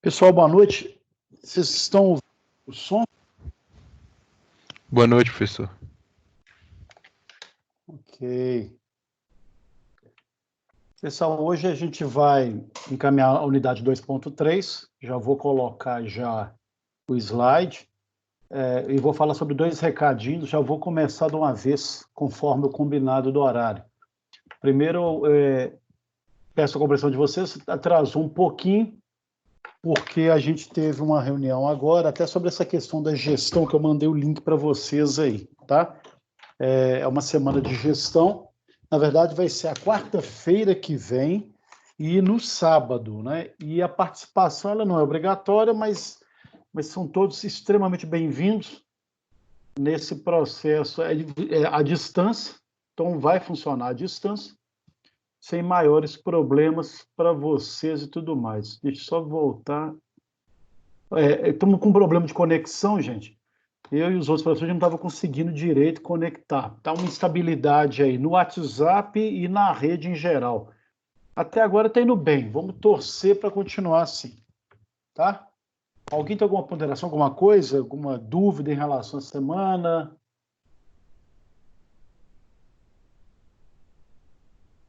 Pessoal, boa noite. Vocês estão ouvindo o som? Boa noite, professor. Ok. Pessoal, hoje a gente vai encaminhar a unidade 2.3. Já vou colocar já o slide e vou falar sobre dois recadinhos. Já vou começar de uma vez, conforme o combinado do horário. Primeiro, peço a compreensão de vocês, atrasou um pouquinho, porque a gente teve uma reunião agora, até sobre essa questão da gestão, que eu mandei o link para vocês aí, tá? É uma semana de gestão. Na verdade, vai ser a quarta-feira que vem e no sábado, né? E a participação ela não é obrigatória, mas são todos extremamente bem-vindos nesse processo à distância. Então, vai funcionar à distância, sem maiores problemas para vocês e tudo mais. Deixa eu só voltar. Estamos com um problema de conexão, gente. Eu e os outros professores não estavam conseguindo direito conectar. Está uma instabilidade aí no WhatsApp e na rede em geral. Até agora está indo bem. Vamos torcer para continuar assim, tá? Alguém tem alguma ponderação, alguma coisa, alguma dúvida em relação à semana?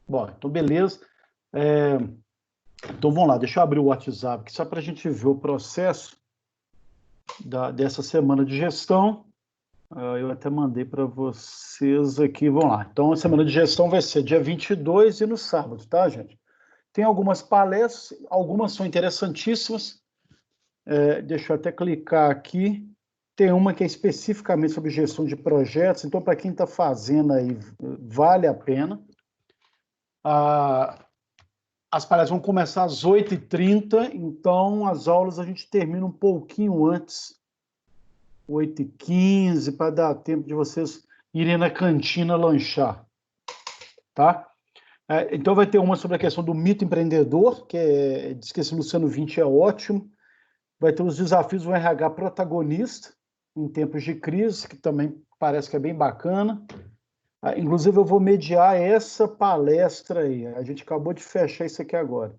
Bom, então beleza. Então vamos lá, deixa eu abrir o WhatsApp aqui só para a gente ver o processo dessa semana de gestão. Eu até mandei para vocês aqui, vamos lá. Então, a semana de gestão vai ser dia 22 e no sábado, tá, gente? Tem algumas palestras, algumas são interessantíssimas. Deixa eu até clicar aqui. Tem uma que é especificamente sobre gestão de projetos, então, para quem está fazendo aí, vale a pena. As palestras vão começar às 8h30, então as aulas a gente termina um pouquinho antes, 8h15, para dar tempo de vocês irem na cantina lanchar, tá? Então vai ter uma sobre a questão do mito empreendedor, que diz que esse Luciano 20 é ótimo. Vai ter os desafios do RH protagonista em tempos de crise, que também parece que é bem bacana. Inclusive eu vou mediar essa palestra aí. A gente acabou de fechar isso aqui agora.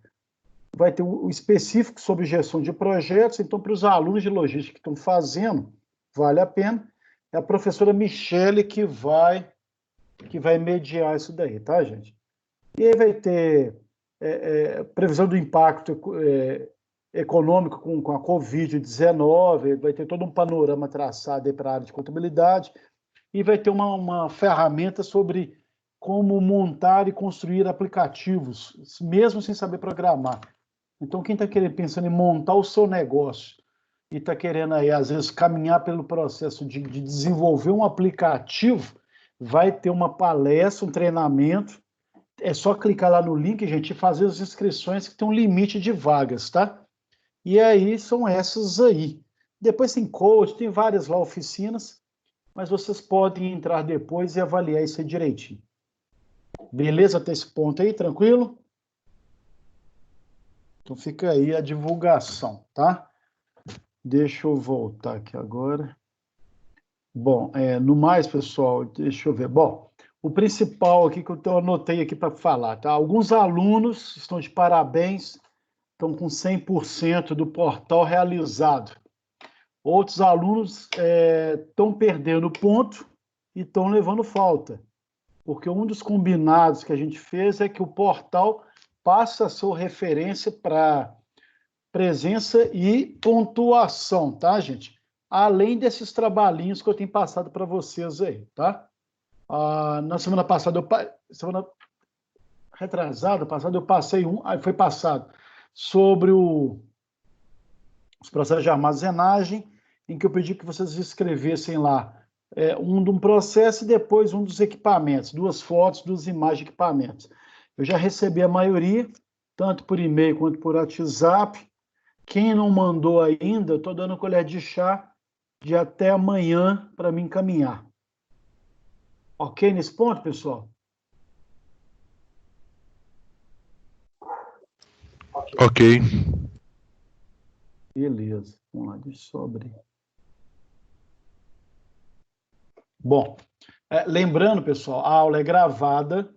Vai ter o específico sobre gestão de projetos, então para os alunos de logística que estão fazendo, vale a pena. É a professora Michele que vai mediar isso daí, tá, gente? E aí vai ter previsão do impacto econômico com a Covid-19, vai ter todo um panorama traçado para a área de contabilidade, e vai ter uma ferramenta sobre como montar e construir aplicativos, mesmo sem saber programar. Então, quem está pensando em montar o seu negócio e está querendo aí, às vezes, caminhar pelo processo de desenvolver um aplicativo, vai ter uma palestra, um treinamento. É só clicar lá no link, gente, e fazer as inscrições, que tem um limite de vagas, tá? E aí são essas aí. Depois tem coach, tem várias lá oficinas, mas vocês podem entrar depois e avaliar isso aí direitinho. Beleza até esse ponto aí, tranquilo? Então fica aí a divulgação, tá? Deixa eu voltar aqui agora. Bom, no mais, pessoal, deixa eu ver. Bom, o principal aqui que eu anotei aqui para falar, tá? Alguns alunos estão de parabéns, estão com 100% do portal realizado. Outros alunos estão perdendo ponto e estão levando falta, porque um dos combinados que a gente fez é que o portal passa a ser referência para presença e pontuação, tá, gente? Além desses trabalhinhos que eu tenho passado para vocês aí, tá? Na semana passada, semana retrasada, passada, eu passei foi passado sobre os processos de armazenagem, em que eu pedi que vocês escrevessem lá de um processo e depois um dos equipamentos, 2 fotos, 2 imagens de equipamentos. Eu já recebi a maioria, tanto por e-mail quanto por WhatsApp. Quem não mandou ainda, eu estou dando colher de chá de até amanhã para me encaminhar. Ok nesse ponto, pessoal? Ok. Beleza. Vamos lá, deixa eu só abrir. Bom, lembrando, pessoal, a aula é gravada.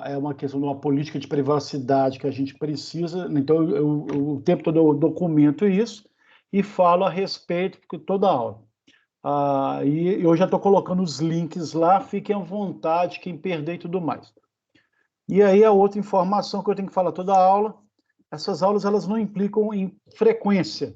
é uma questão de uma política de privacidade que a gente precisa, então eu o tempo todo eu documento isso e falo a respeito, porque toda aula. E eu já estou colocando os links lá, fiquem à vontade, quem perder e tudo mais. E aí a outra informação que eu tenho que falar toda aula, essas aulas elas não implicam em frequência.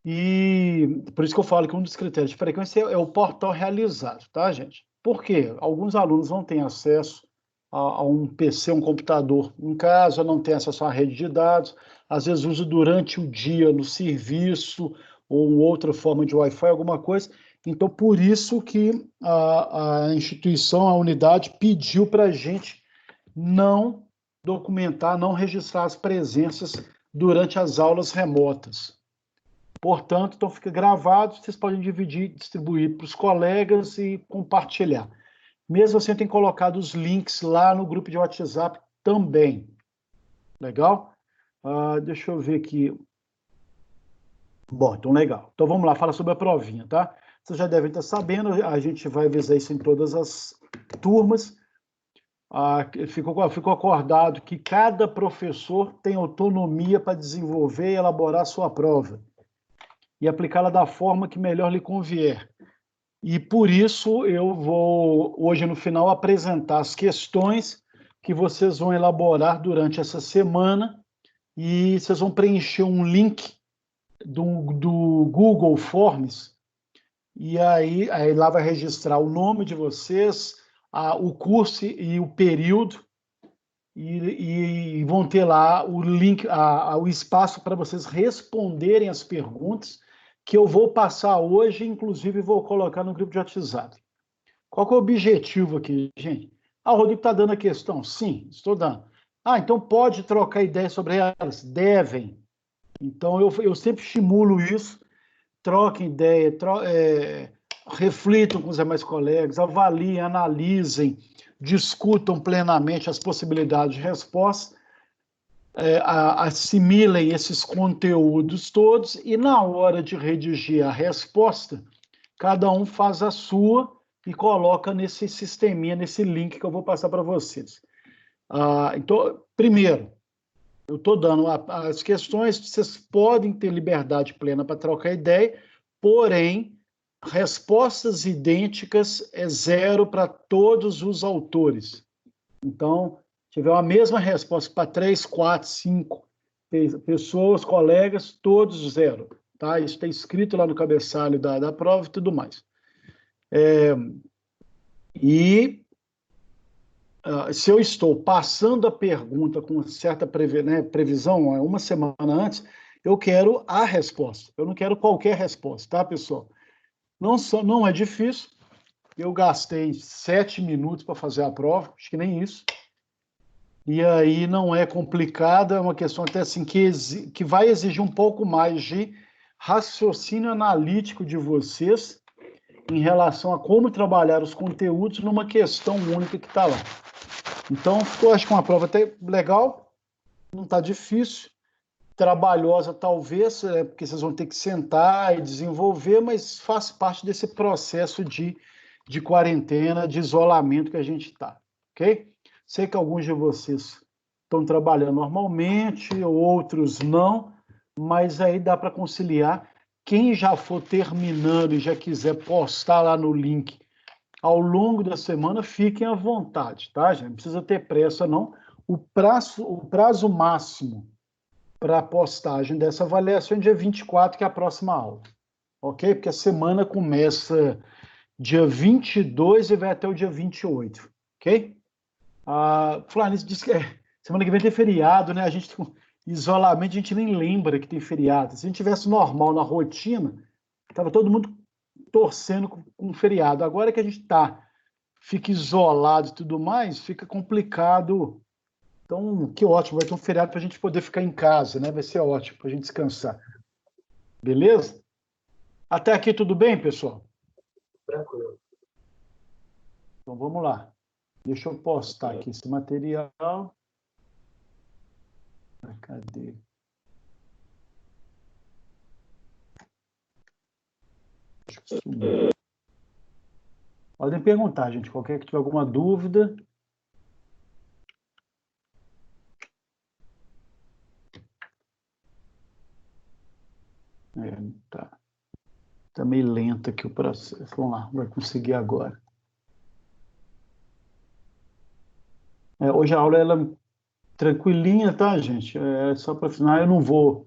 E por isso que eu falo que um dos critérios de frequência é o portal realizado, tá, gente? Por quê? Alguns alunos não têm acesso a um PC, um computador em casa, não têm acesso à rede de dados, às vezes usa durante o dia no serviço ou outra forma de Wi-Fi, alguma coisa. Então, por isso que a instituição, a unidade, pediu para a gente não documentar, não registrar as presenças durante as aulas remotas. Portanto, então fica gravado, vocês podem dividir, distribuir para os colegas e compartilhar. Mesmo assim, tem colocado os links lá no grupo de WhatsApp também. Legal? Deixa eu ver aqui. Bom, então legal. Então vamos lá, fala sobre a provinha, tá? Vocês já devem estar sabendo, a gente vai avisar isso em todas as turmas. Ficou acordado que cada professor tem autonomia para desenvolver e elaborar a sua prova e aplicá-la da forma que melhor lhe convier. E por isso eu vou, hoje no final, apresentar as questões que vocês vão elaborar durante essa semana e vocês vão preencher um link do Google Forms e aí lá vai registrar o nome de vocês, o curso e o período e vão ter lá o link, o espaço para vocês responderem as perguntas que eu vou passar hoje, inclusive vou colocar no grupo de WhatsApp. Qual que é o objetivo aqui, gente? O Rodrigo está dando a questão. Sim, estou dando. Então pode trocar ideia sobre elas? Devem. Então eu sempre estimulo isso. Troquem ideia, reflitam com os demais colegas, avaliem, analisem, discutam plenamente as possibilidades de resposta, assimilem esses conteúdos todos e na hora de redigir a resposta, cada um faz a sua e coloca nesse sisteminha, nesse link que eu vou passar para vocês. Então, primeiro, eu estou dando as questões, vocês podem ter liberdade plena para trocar ideia, porém, respostas idênticas é zero para todos os autores. Então, se tiver a mesma resposta para 3, 4, 5 pessoas, colegas, todos zero. Tá? Isso está escrito lá no cabeçalho da prova e tudo mais. Se eu estou passando a pergunta com certa previsão, uma semana antes, eu quero a resposta. Eu não quero qualquer resposta, tá, pessoal? Não é difícil. Eu gastei 7 minutos para fazer a prova, acho que nem isso. E aí não é complicada, é uma questão até assim que vai exigir um pouco mais de raciocínio analítico de vocês em relação a como trabalhar os conteúdos numa questão única que está lá. Então, eu acho que uma prova até legal, não está difícil, trabalhosa talvez, porque vocês vão ter que sentar e desenvolver, mas faz parte desse processo de quarentena, de isolamento que a gente está, ok? Sei que alguns de vocês estão trabalhando normalmente, outros não, mas aí dá para conciliar. Quem já for terminando e já quiser postar lá no link ao longo da semana, fiquem à vontade, tá, gente? Não precisa ter pressa, não. O prazo máximo para a postagem dessa avaliação é dia 24, que é a próxima aula, ok? Porque a semana começa dia 22 e vai até o dia 28, ok? Flávio disse que semana que vem tem feriado, né? A gente, com isolamento, a gente nem lembra que tem feriado. Se a gente tivesse normal na rotina, estava todo mundo torcendo com feriado. Agora que a gente fica isolado e tudo mais, fica complicado. Então, que ótimo, vai ter um feriado para a gente poder ficar em casa, né? Vai ser ótimo para a gente descansar. Beleza? Até aqui tudo bem, pessoal? Tranquilo. Então vamos lá. Deixa eu postar aqui esse material. Cadê? Podem perguntar, gente. Qualquer que tiver alguma dúvida, Tá meio lento aqui o processo. Vamos lá, vai conseguir agora. Hoje a aula ela é tranquilinha, tá, gente? Só para final, eu não vou...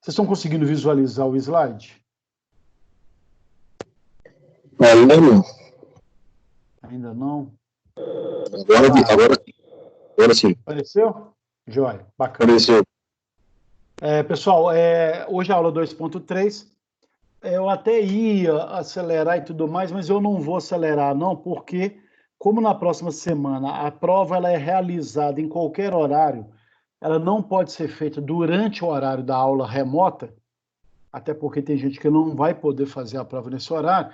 Vocês estão conseguindo visualizar o slide? Ainda não. Ainda não? Agora sim. Apareceu? Joia, bacana. Apareceu. Pessoal, hoje a aula 2.3, eu até ia acelerar e tudo mais, mas eu não vou acelerar não, porque como na próxima semana a prova ela é realizada em qualquer horário, ela não pode ser feita durante o horário da aula remota, até porque tem gente que não vai poder fazer a prova nesse horário,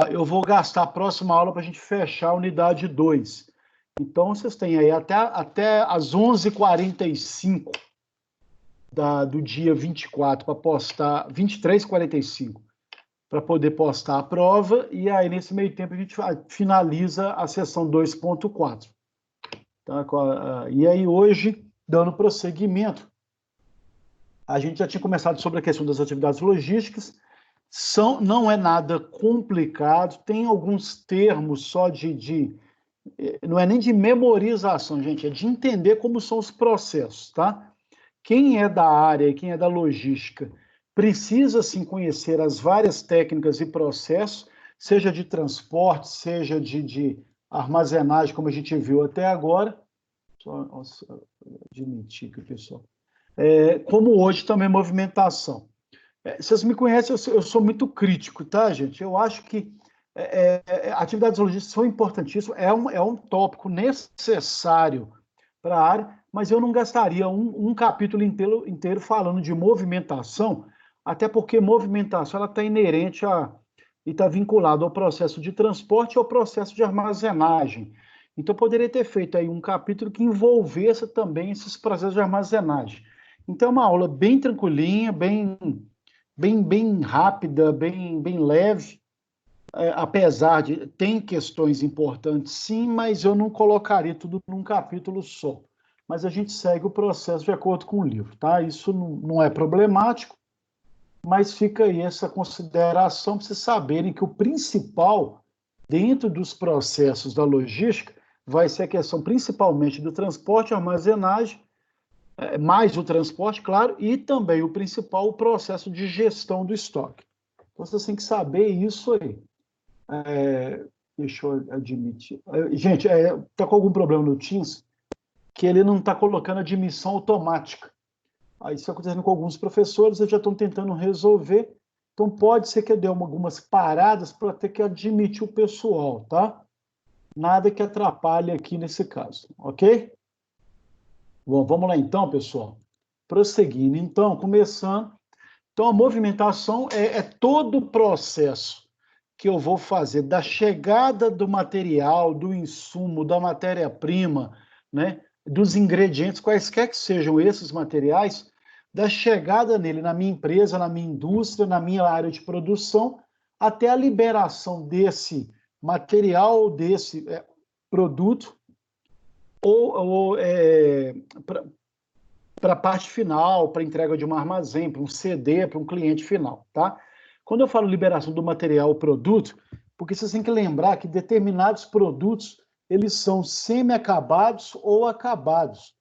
eu vou gastar a próxima aula para a gente fechar a unidade 2. Então, vocês têm aí até às 11h45 do dia 24 para postar, 23h45, para poder postar a prova, e aí nesse meio tempo a gente finaliza a sessão 2.4. Tá? E aí hoje, dando prosseguimento, a gente já tinha começado sobre a questão das atividades logísticas, não é nada complicado, tem alguns termos só não é nem de memorização, gente, é de entender como são os processos, tá? Quem é da área e quem é da logística precisa, sim, conhecer as várias técnicas e processos, seja de transporte, seja de armazenagem, como a gente viu até agora. Só admitir que o pessoal... como hoje também movimentação. Vocês me conhecem, eu sou muito crítico, tá, gente? Eu acho que atividades logísticas são importantíssimas, é um tópico necessário para a área, mas eu não gastaria um capítulo inteiro falando de movimentação, até porque movimentação ela está inerente e está vinculada ao processo de transporte e ao processo de armazenagem. Então, eu poderia ter feito aí um capítulo que envolvesse também esses processos de armazenagem. Então, é uma aula bem tranquilinha, bem rápida, bem leve, apesar de... Tem questões importantes, sim, mas eu não colocaria tudo num capítulo só. Mas a gente segue o processo de acordo com o livro, tá? Isso não é problemático, mas fica aí essa consideração para vocês saberem que o principal, dentro dos processos da logística, vai ser a questão principalmente do transporte e armazenagem, mais o transporte, claro, e também o principal, o processo de gestão do estoque. Então, vocês têm que saber isso aí. Deixa eu admitir. Gente, está com algum problema no Teams que ele não está colocando admissão automática. Isso está acontecendo com alguns professores, eles já estão tentando resolver. Então, pode ser que eu dê algumas paradas para ter que admitir o pessoal, tá? Nada que atrapalhe aqui nesse caso, ok? Bom, vamos lá então, pessoal. Prosseguindo, então, começando. Então, a movimentação é todo o processo que eu vou fazer da chegada do material, do insumo, da matéria-prima, né, dos ingredientes, quaisquer que sejam esses materiais, da chegada nele na minha empresa, na minha indústria, na minha área de produção, até a liberação desse material, desse produto, ou para a parte final, para entrega de um armazém, para um CD, para um cliente final, tá? Quando eu falo liberação do material ou produto, porque vocês têm que lembrar que determinados produtos, eles são semi-acabados ou acabados.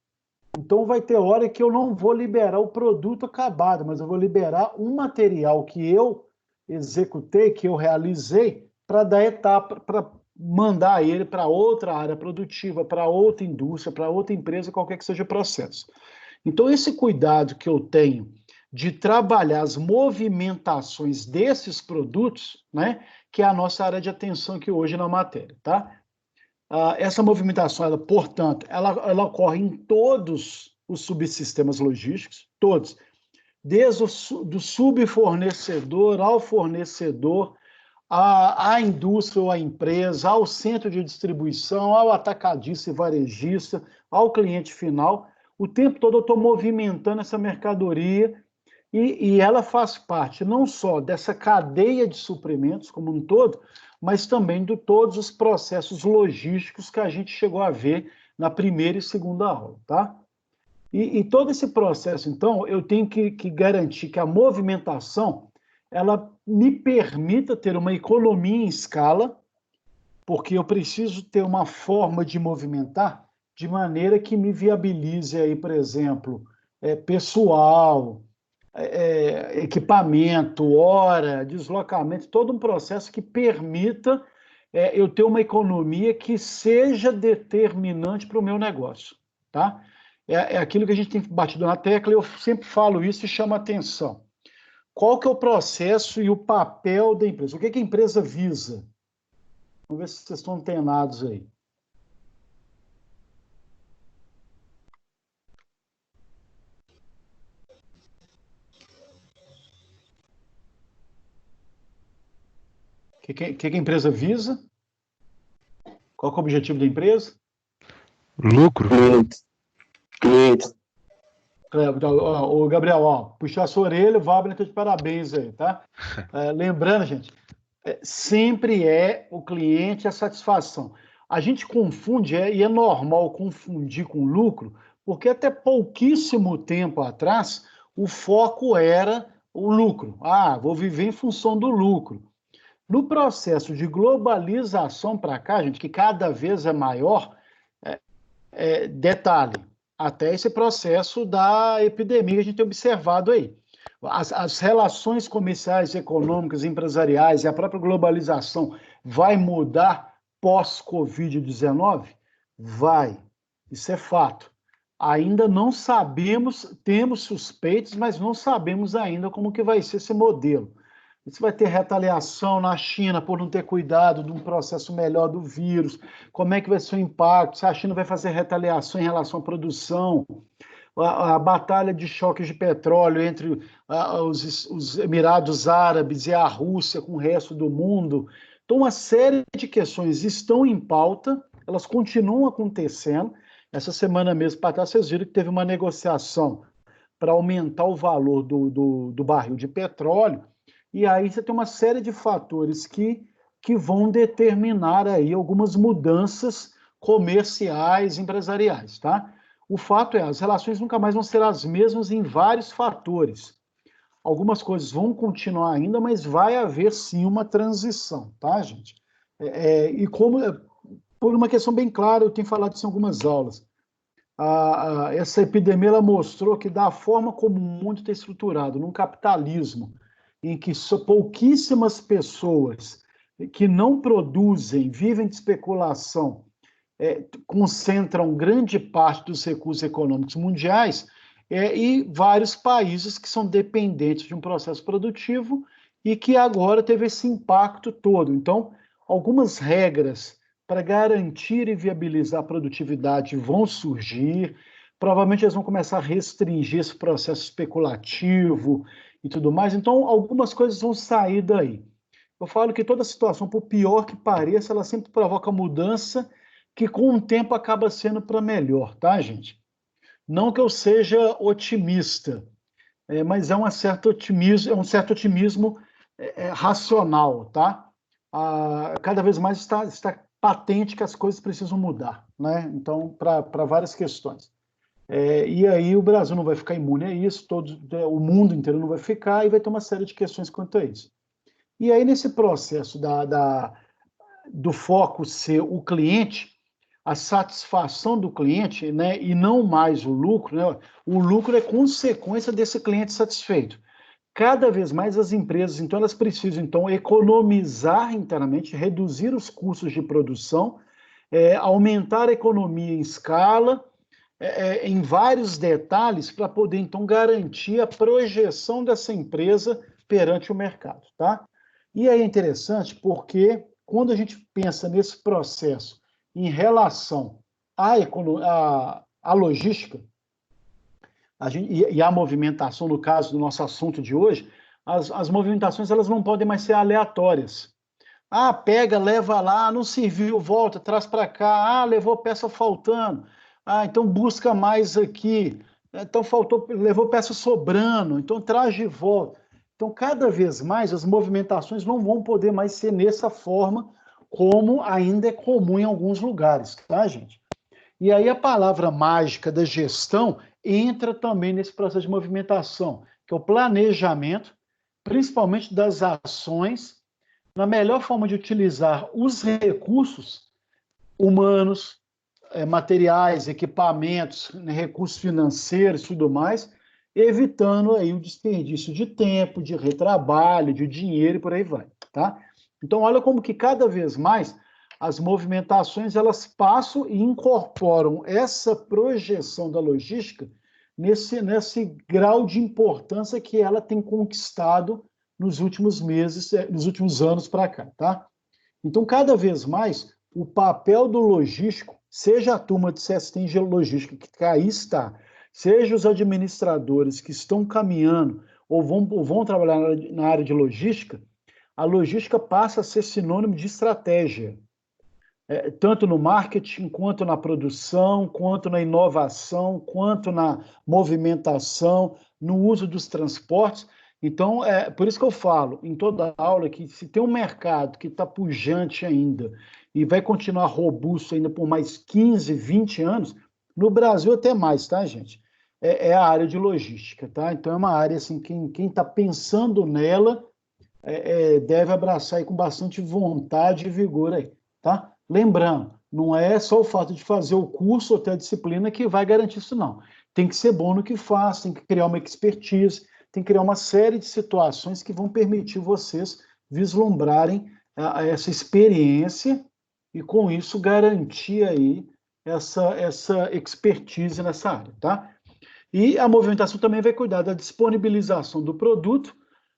Então, vai ter hora que eu não vou liberar o produto acabado, mas eu vou liberar um material que eu executei, que eu realizei, para dar etapa, para mandar ele para outra área produtiva, para outra indústria, para outra empresa, qualquer que seja o processo. Então, esse cuidado que eu tenho de trabalhar as movimentações desses produtos, né, que é a nossa área de atenção aqui hoje na matéria, tá? Essa movimentação, portanto, ela ocorre em todos os subsistemas logísticos, todos, desde do subfornecedor ao fornecedor, à indústria ou à empresa, ao centro de distribuição, ao atacadista e varejista, ao cliente final. O tempo todo eu estou movimentando essa mercadoria e ela faz parte não só dessa cadeia de suprimentos como um todo, mas também de todos os processos logísticos que a gente chegou a ver na primeira e segunda aula, tá? E todo esse processo, então, eu tenho que garantir que a movimentação ela me permita ter uma economia em escala, porque eu preciso ter uma forma de movimentar de maneira que me viabilize aí, por exemplo, pessoal, equipamento, hora, deslocamento, todo um processo que permita eu ter uma economia que seja determinante para o meu negócio, tá? É aquilo que a gente tem batido na tecla, eu sempre falo isso e chamo a atenção. Qual que é o processo e o papel da empresa? O que a empresa visa? Vamos ver se vocês estão antenados aí. O que a empresa visa? Qual que é o objetivo da empresa? Lucro. Clientes. Ô, Gabriel, puxar a sua orelha, o Wagner está de parabéns aí, tá? Lembrando, gente, sempre é o cliente a satisfação. A gente confunde, e é normal confundir com lucro, porque até pouquíssimo tempo atrás o foco era o lucro. Vou viver em função do lucro. No processo de globalização para cá, gente, que cada vez é maior, detalhe, até esse processo da epidemia que a gente tem observado aí. As relações comerciais, econômicas, empresariais e a própria globalização vai mudar pós-Covid-19? Vai, isso é fato. Ainda não sabemos, temos suspeitos, mas não sabemos ainda como que vai ser esse modelo. Se vai ter retaliação na China por não ter cuidado de um processo melhor do vírus, como é que vai ser o impacto, se a China vai fazer retaliação em relação à produção, a batalha de choques de petróleo entre os Emirados Árabes e a Rússia com o resto do mundo. Então, uma série de questões estão em pauta, elas continuam acontecendo. Essa semana mesmo, para trás, vocês viram que teve uma negociação para aumentar o valor do barril de petróleo, e aí você tem uma série de fatores que vão determinar aí algumas mudanças comerciais, empresariais, tá? O fato é, as relações nunca mais vão ser as mesmas em vários fatores. Algumas coisas vão continuar ainda, mas vai haver sim uma transição, tá, gente? E como, por uma questão bem clara, eu tenho falado isso em algumas aulas, essa epidemia ela mostrou que da forma como o mundo está estruturado, num capitalismo, em que só pouquíssimas pessoas que não produzem, vivem de especulação, concentram grande parte dos recursos econômicos mundiais, e vários países que são dependentes de um processo produtivo e que agora teve esse impacto todo. Então, algumas regras para garantir e viabilizar a produtividade vão surgir, provavelmente eles vão começar a restringir esse processo especulativo e tudo mais, então algumas coisas vão sair daí. Eu falo que toda situação, por pior que pareça, ela sempre provoca mudança que com o tempo acaba sendo para melhor, tá, gente? Não que eu seja otimista, mas é um certo otimismo racional, tá? Cada vez mais está patente que as coisas precisam mudar, né? Então, para várias questões. E aí o Brasil não vai ficar imune a isso, o mundo inteiro não vai ficar, e vai ter uma série de questões quanto a isso. E aí, nesse processo do foco ser o cliente, a satisfação do cliente, né, e não mais o lucro, né? O lucro é consequência desse cliente satisfeito. Cada vez mais as empresas, então, elas precisam então economizar internamente, reduzir os custos de produção, aumentar a economia em escala, em vários detalhes, para poder então garantir a projeção dessa empresa perante o mercado, tá? E aí é interessante porque quando a gente pensa nesse processo em relação à logística e à movimentação, no caso do nosso assunto de hoje, as movimentações elas não podem mais ser aleatórias. Pega, leva lá, não serviu, volta, traz para cá, levou peça faltando, então busca mais aqui, então levou peça sobrando, então traz de volta. Então, cada vez mais, as movimentações não vão poder mais ser nessa forma, como ainda é comum em alguns lugares, tá, gente? E aí a palavra mágica da gestão entra também nesse processo de movimentação, que é o planejamento, principalmente das ações, na melhor forma de utilizar os recursos humanos, materiais, equipamentos, né, recursos financeiros e tudo mais, evitando aí o desperdício de tempo, de retrabalho, de dinheiro e por aí vai, tá? Então, olha como que cada vez mais as movimentações elas passam e incorporam essa projeção da logística nesse grau de importância que ela tem conquistado nos últimos meses, nos últimos anos para cá, tá? Então, cada vez mais, o papel do logístico, seja a turma de CST em logística, que aí está, seja os administradores que estão caminhando ou vão trabalhar na área de logística, a logística passa a ser sinônimo de estratégia, tanto no marketing, quanto na produção, quanto na inovação, quanto na movimentação, no uso dos transportes. Então, por isso que eu falo em toda aula que se tem um mercado que está pujante ainda e vai continuar robusto ainda por mais 15, 20 anos, no Brasil até mais, tá, gente? É a área de logística, tá? Então, é uma área, assim, quem está pensando nela deve abraçar aí com bastante vontade e vigor aí, tá? Lembrando, não é só o fato de fazer o curso ou ter a disciplina que vai garantir isso, não. Tem que ser bom no que faz, tem que criar uma expertise, tem que criar uma série de situações que vão permitir vocês vislumbrarem essa experiência e, com isso, garantir aí essa expertise nessa área, tá? E a movimentação também vai cuidar da disponibilização do produto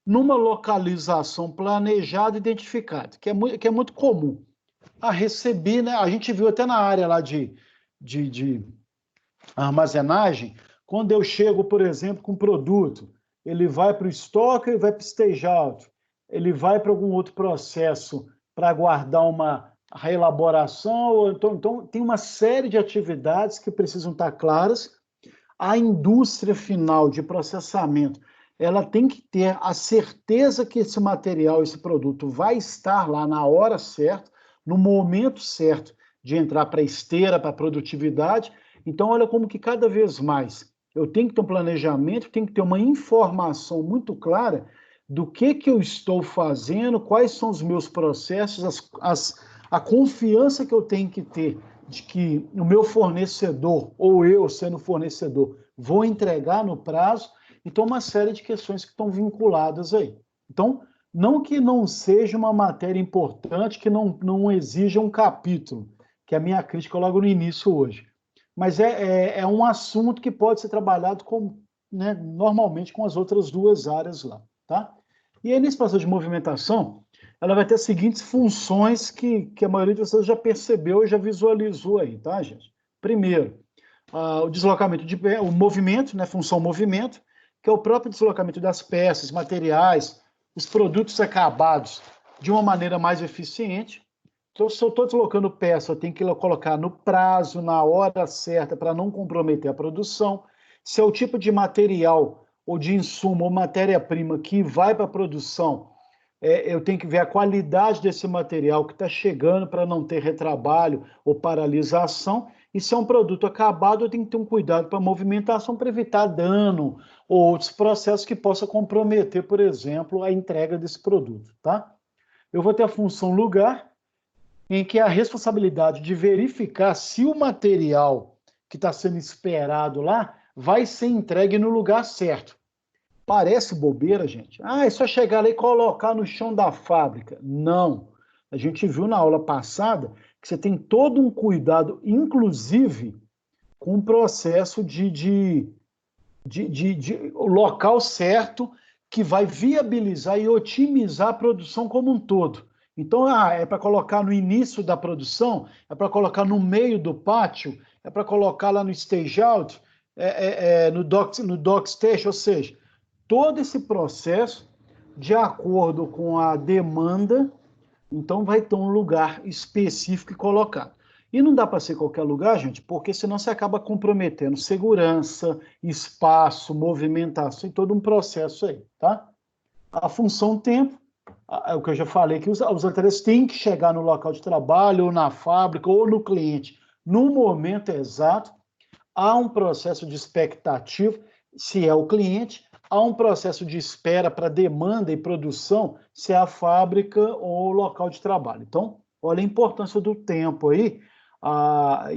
numa localização planejada e identificada, que é muito comum. A receber, né? A gente viu até na área lá de armazenagem, quando eu chego, por exemplo, com um produto, ele vai para o estoque, ele vai para o stage out, ele vai para algum outro processo para aguardar uma reelaboração, então tem uma série de atividades que precisam estar claras. A indústria final de processamento, ela tem que ter a certeza que esse material, esse produto vai estar lá na hora certa, no momento certo de entrar para a esteira, para a produtividade. Então, olha como que cada vez mais eu tenho que ter um planejamento, tenho que ter uma informação muito clara do que eu estou fazendo, quais são os meus processos, a confiança que eu tenho que ter de que o meu fornecedor, ou eu sendo fornecedor, vou entregar no prazo. Então, uma série de questões que estão vinculadas aí. Então, não que não seja uma matéria importante, que não exija um capítulo, que é a minha crítica logo no início hoje. Mas é um assunto que pode ser trabalhado né, normalmente com as outras duas áreas lá, tá? E aí, nesse processo de movimentação, ela vai ter as seguintes funções que a maioria de vocês já percebeu e já visualizou aí, tá, gente? Primeiro, o deslocamento, o movimento, né, função movimento, que é o próprio deslocamento das peças, materiais, os produtos acabados de uma maneira mais eficiente. Então, se eu estou deslocando peça, eu tenho que colocar no prazo, na hora certa, para não comprometer a produção. Se é o tipo de material ou de insumo ou matéria-prima que vai para a produção, eu tenho que ver a qualidade desse material que está chegando para não ter retrabalho ou paralisação. E se é um produto acabado, eu tenho que ter um cuidado para a movimentação para evitar dano ou outros processos que possam comprometer, por exemplo, a entrega desse produto, tá? Eu vou ter a função lugar, em que a responsabilidade de verificar se o material que está sendo esperado lá vai ser entregue no lugar certo. Parece bobeira, gente. É só chegar lá e colocar no chão da fábrica. Não. A gente viu na aula passada que você tem todo um cuidado, inclusive com o processo de o local certo que vai viabilizar e otimizar a produção como um todo. Então, é para colocar no início da produção, é para colocar no meio do pátio, é para colocar lá no stage out, no dock station, ou seja, todo esse processo de acordo com a demanda, então vai ter um lugar específico e colocado. E não dá para ser qualquer lugar, gente, porque senão você acaba comprometendo segurança, espaço, movimentação e todo um processo aí, tá? A função tempo, é o que eu já falei, que os atletas têm que chegar no local de trabalho, ou na fábrica, ou no cliente, no momento exato. há um processo de expectativa, se é o cliente, há um processo de espera para demanda e produção, se é a fábrica ou o local de trabalho. Então, olha a importância do tempo aí,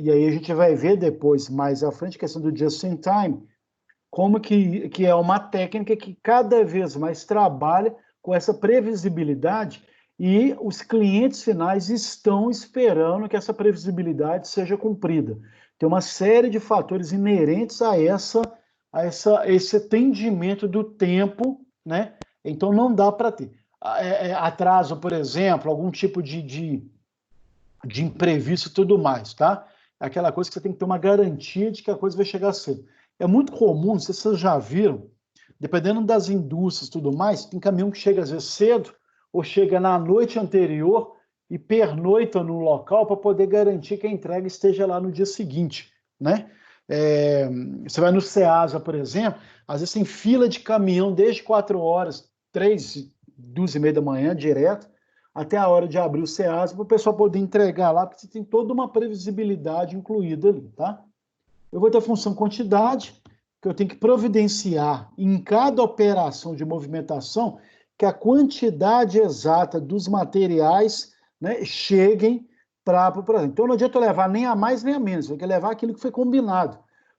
e aí a gente vai ver depois, mais à frente, a questão do just-in-time, como que é uma técnica que cada vez mais trabalha com essa previsibilidade e os clientes finais estão esperando que essa previsibilidade seja cumprida. Tem uma série de fatores inerentes a esse atendimento do tempo, né? Então não dá para ter. Atraso, por exemplo, algum tipo de imprevisto e tudo mais, tá? É aquela coisa que você tem que ter uma garantia de que a coisa vai chegar cedo. É muito comum, não sei se vocês já viram, dependendo das indústrias e tudo mais, tem caminhão que chega às vezes cedo ou chega na noite anterior e pernoita no local para poder garantir que a entrega esteja lá no dia seguinte, né? Você vai no Ceasa, por exemplo, às vezes tem fila de caminhão desde 4 horas, 3, 2h30 da manhã, direto, até a hora de abrir o Ceasa, para o pessoal poder entregar lá, porque você tem toda uma previsibilidade incluída ali, tá? Eu vou ter a função quantidade, que eu tenho que providenciar em cada operação de movimentação que a quantidade exata dos materiais, né, cheguem para o projeto. Então não adianta eu levar nem a mais nem a menos, eu tenho que levar aquilo que foi combinado.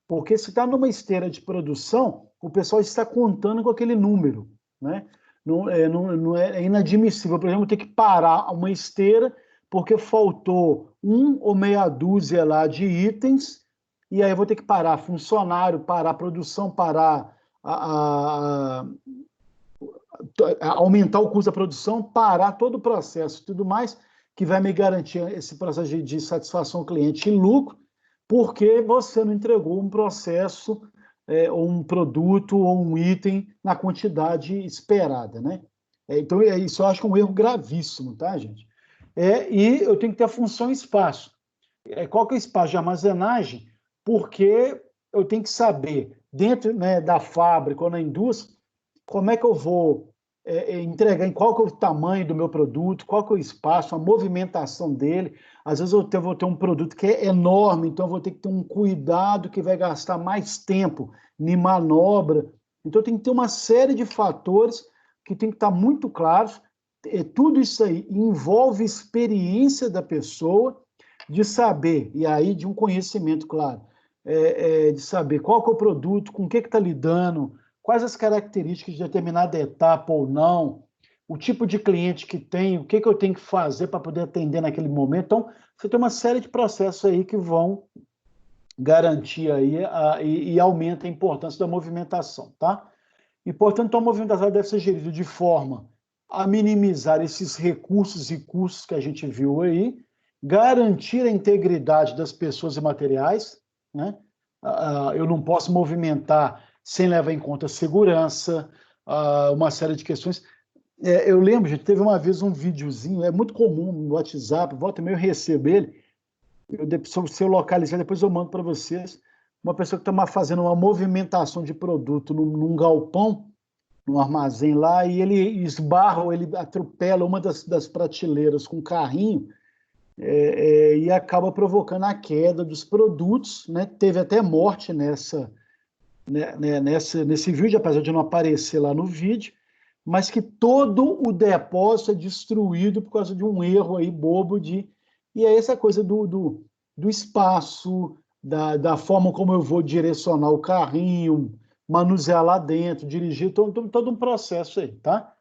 Porque se está numa esteira de produção, o pessoal está contando com aquele número, né? Não é inadmissível, por exemplo, ter que parar uma esteira porque faltou um ou meia dúzia lá de itens, e aí eu vou ter que parar funcionário, parar produção, parar aumentar o custo da produção, parar todo o processo, tudo mais, que vai me garantir esse processo de satisfação cliente e lucro, porque você não entregou um processo, ou um produto, ou um item na quantidade esperada, né? Então, isso eu acho que é um erro gravíssimo, tá, gente? E eu tenho que ter a função espaço. Qual que é o espaço de armazenagem? Porque eu tenho que saber, dentro, né, da fábrica ou na indústria, como é que eu vou entregar, em qual que é o tamanho do meu produto, qual que é o espaço, a movimentação dele. Às vezes eu vou ter um produto que é enorme, então eu vou ter que ter um cuidado que vai gastar mais tempo em manobra. Então tem que ter uma série de fatores que tem que estar muito claros. Tudo isso aí envolve experiência da pessoa, de saber, e aí de um conhecimento, claro, de saber qual que é o produto, com o que está lidando, quais as características de determinada etapa ou não, o tipo de cliente que tem, o que eu tenho que fazer para poder atender naquele momento. Então, você tem uma série de processos aí que vão garantir aí e aumenta a importância da movimentação, tá? E, portanto, a movimentação deve ser gerida de forma a minimizar esses recursos e custos que a gente viu aí, garantir a integridade das pessoas e materiais, né? Eu não posso movimentar sem levar em conta segurança, uma série de questões. Eu lembro, gente, teve uma vez um videozinho, é muito comum no WhatsApp, volta e meia eu recebo ele, se eu localizar, depois eu mando para vocês, uma pessoa que está fazendo uma movimentação de produto num galpão, num armazém lá, e ele esbarra, ou ele atropela uma das prateleiras com um carrinho, e acaba provocando a queda dos produtos, né? Teve até morte nesse vídeo, apesar de não aparecer lá no vídeo, mas que todo o depósito é destruído por causa de um erro aí bobo E é essa coisa do espaço, da forma como eu vou direcionar o carrinho, manusear lá dentro, dirigir, todo um processo aí, tá?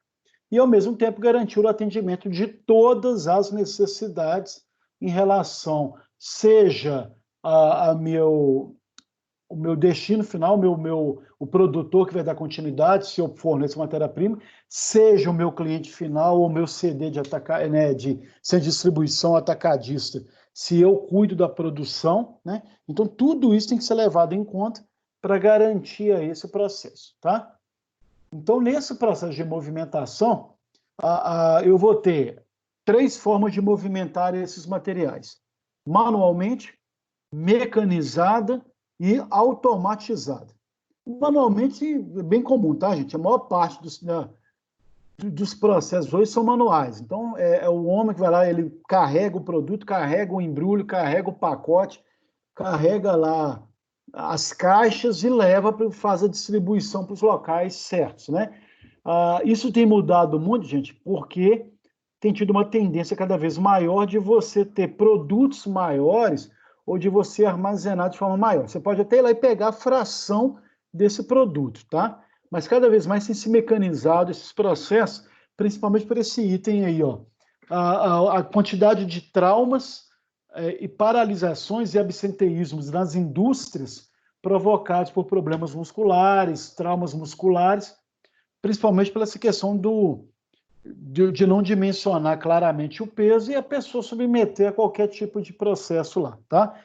E, ao mesmo tempo, garantir o atendimento de todas as necessidades em relação, seja o meu destino final, o produtor que vai dar continuidade, se eu forneço matéria-prima, seja o meu cliente final ou o meu CD de distribuição atacadista, se eu cuido da produção, né? Então, tudo isso tem que ser levado em conta para garantir esse processo, tá? Então, nesse processo de movimentação, eu vou ter 3 formas de movimentar esses materiais: manualmente, mecanizada e automatizada. Manualmente é bem comum, tá, gente? A maior parte dos processos hoje são manuais. Então, é o homem que vai lá, ele carrega o produto, carrega o embrulho, carrega o pacote, carrega lá as caixas e leva para faz a distribuição para os locais certos, né? Isso tem mudado muito, gente, porque tem tido uma tendência cada vez maior de você ter produtos maiores ou de você armazenar de forma maior. Você pode até ir lá e pegar a fração desse produto, tá? Mas cada vez mais tem se mecanizado esses processos, principalmente por esse item aí, ó. A quantidade de traumas e paralisações e absenteísmos nas indústrias provocados por problemas musculares, traumas musculares, principalmente pela essa questão de não dimensionar claramente o peso e a pessoa submeter a qualquer tipo de processo lá, tá?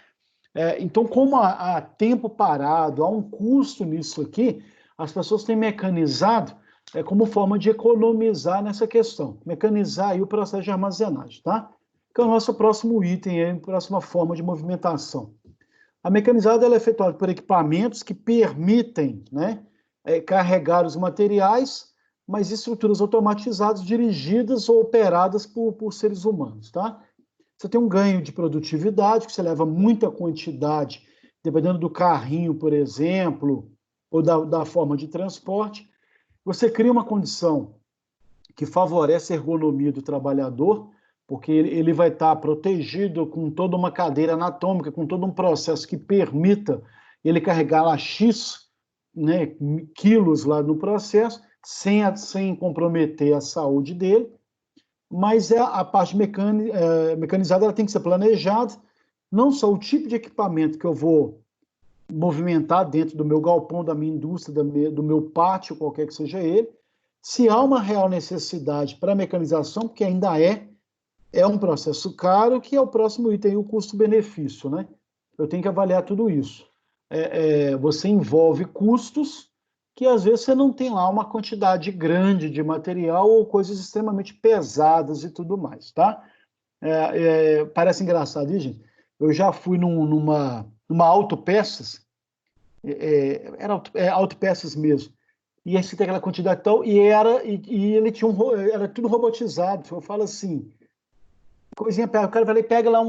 Então, como há tempo parado, há um custo nisso aqui, as pessoas têm mecanizado como forma de economizar nessa questão, mecanizar aí o processo de armazenagem, tá? Que é o nosso próximo item, a próxima forma de movimentação. A mecanizada ela é efetuada por equipamentos que permitem, né, carregar os materiais, mas estruturas automatizadas, dirigidas ou operadas por seres humanos, tá? Você tem um ganho de produtividade, que você leva muita quantidade, dependendo do carrinho, por exemplo, ou da forma de transporte. Você cria uma condição que favorece a ergonomia do trabalhador, porque ele vai estar protegido com toda uma cadeira anatômica, com todo um processo que permita ele carregar lá X, né, quilos lá no processo, sem comprometer a saúde dele, mas a parte mecanizada ela tem que ser planejada, não só o tipo de equipamento que eu vou movimentar dentro do meu galpão, da minha indústria, do meu pátio, qualquer que seja ele, se há uma real necessidade para a mecanização, porque ainda é um processo caro, que é o próximo item, o custo-benefício, né? Eu tenho que avaliar tudo isso. Você envolve custos que às vezes você não tem lá uma quantidade grande de material ou coisas extremamente pesadas e tudo mais, tá? Parece engraçado, gente. Eu já fui numa autopeças, era autopeças mesmo, e aí você tem aquela quantidade tal, e ele tinha era tudo robotizado. Eu falo assim, coisinha, o cara vai lá e pega lá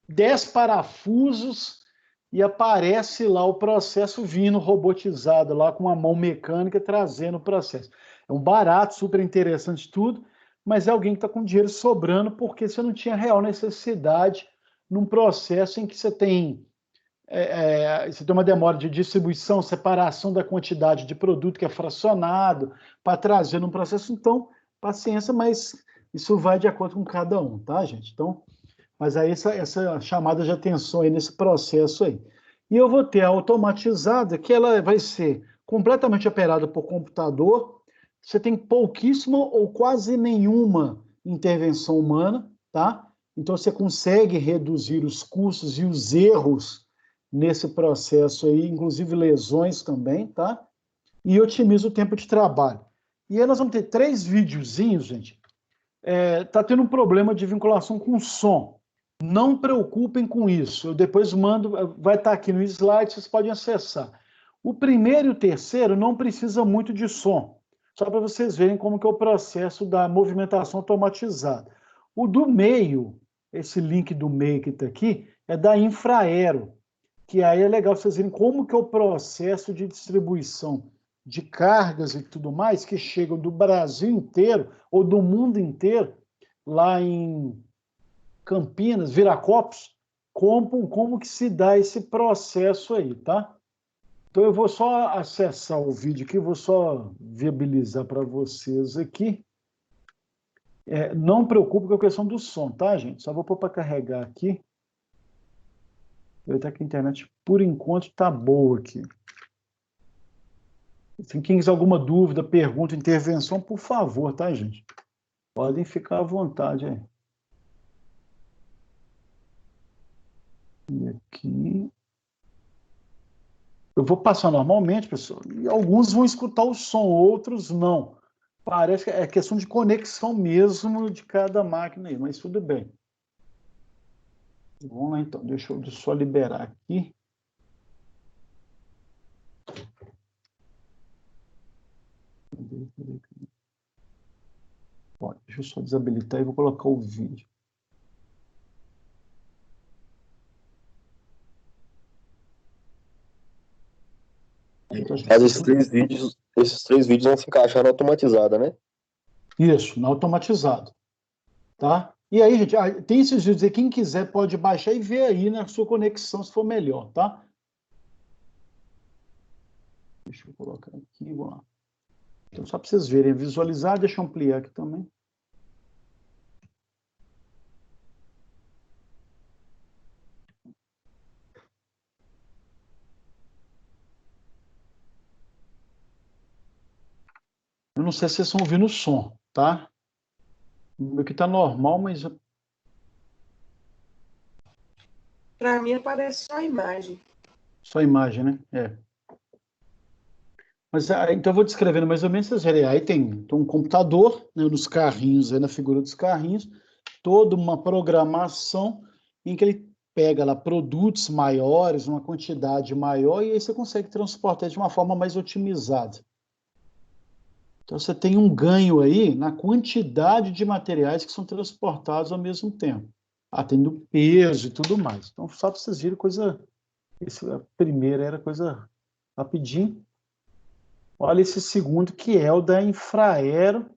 10 parafusos e aparece lá o processo vindo robotizado, lá com uma mão mecânica trazendo o processo. É um barato, super interessante tudo, mas é alguém que está com dinheiro sobrando porque você não tinha real necessidade num processo em que você tem uma demora de distribuição, separação da quantidade de produto que é fracionado, para trazer num processo. Então, paciência, mas isso vai de acordo com cada um, tá, gente? Então, mas aí essa chamada de atenção aí nesse processo aí. E eu vou ter a automatizada, que ela vai ser completamente operada por computador. Você tem pouquíssima ou quase nenhuma intervenção humana, tá? Então você consegue reduzir os custos e os erros nesse processo aí, inclusive lesões também, tá? E otimiza o tempo de trabalho. E aí nós vamos ter 3 videozinhos, gente. Tá tendo um problema de vinculação com som. Não preocupem com isso. Eu depois mando, vai estar aqui no slide, vocês podem acessar. O primeiro e o terceiro não precisa muito de som, só para vocês verem como que é o processo da movimentação automatizada. O do meio, esse link do meio que está aqui, é da Infraero, que aí é legal vocês verem como que é o processo de distribuição de cargas e tudo mais que chegam do Brasil inteiro ou do mundo inteiro, lá em Campinas, Viracopos, como que se dá esse processo aí, tá? Então eu vou só acessar o vídeo aqui, vou só viabilizar para vocês aqui. Não preocupe com a questão do som, tá, gente? Só vou pôr para carregar aqui. Aproveitar que a internet, por enquanto, está boa aqui. Se quem quiser alguma dúvida, pergunta, intervenção, por favor, tá, gente? Podem ficar à vontade aí. E aqui... Eu vou passar normalmente, pessoal, e alguns vão escutar o som, outros não. Parece que é questão de conexão mesmo de cada máquina aí, mas tudo bem. Vamos lá, então. Deixa eu só liberar aqui. Bom, deixa eu só desabilitar e vou colocar o vídeo. Então, a gente Mas precisa... esses três vídeos vão se encaixar na automatizada, né? Isso, no automatizado, tá? E aí, gente, tem esses vídeos aí, quem quiser pode baixar e ver aí na sua conexão se for melhor, tá? Deixa eu colocar aqui, vamos lá. Então, só para vocês verem, visualizar, deixa eu ampliar aqui também. Eu não sei se vocês estão ouvindo o som, tá? O meu aqui tá normal, mas Para mim aparece só a imagem. só a imagem, né? É. Mas então eu vou descrevendo mais ou menos essas áreas. Aí tem um computador, né, nos carrinhos, aí na figura dos carrinhos, toda uma programação em que ele pega lá produtos maiores, uma quantidade maior, e aí você consegue transportar de uma forma mais otimizada. Então você tem um ganho aí na quantidade de materiais que são transportados ao mesmo tempo, tendo peso e tudo mais. Então, só para vocês verem coisa. A primeira era coisa rapidinho. Olha esse segundo, que é o da Infraero.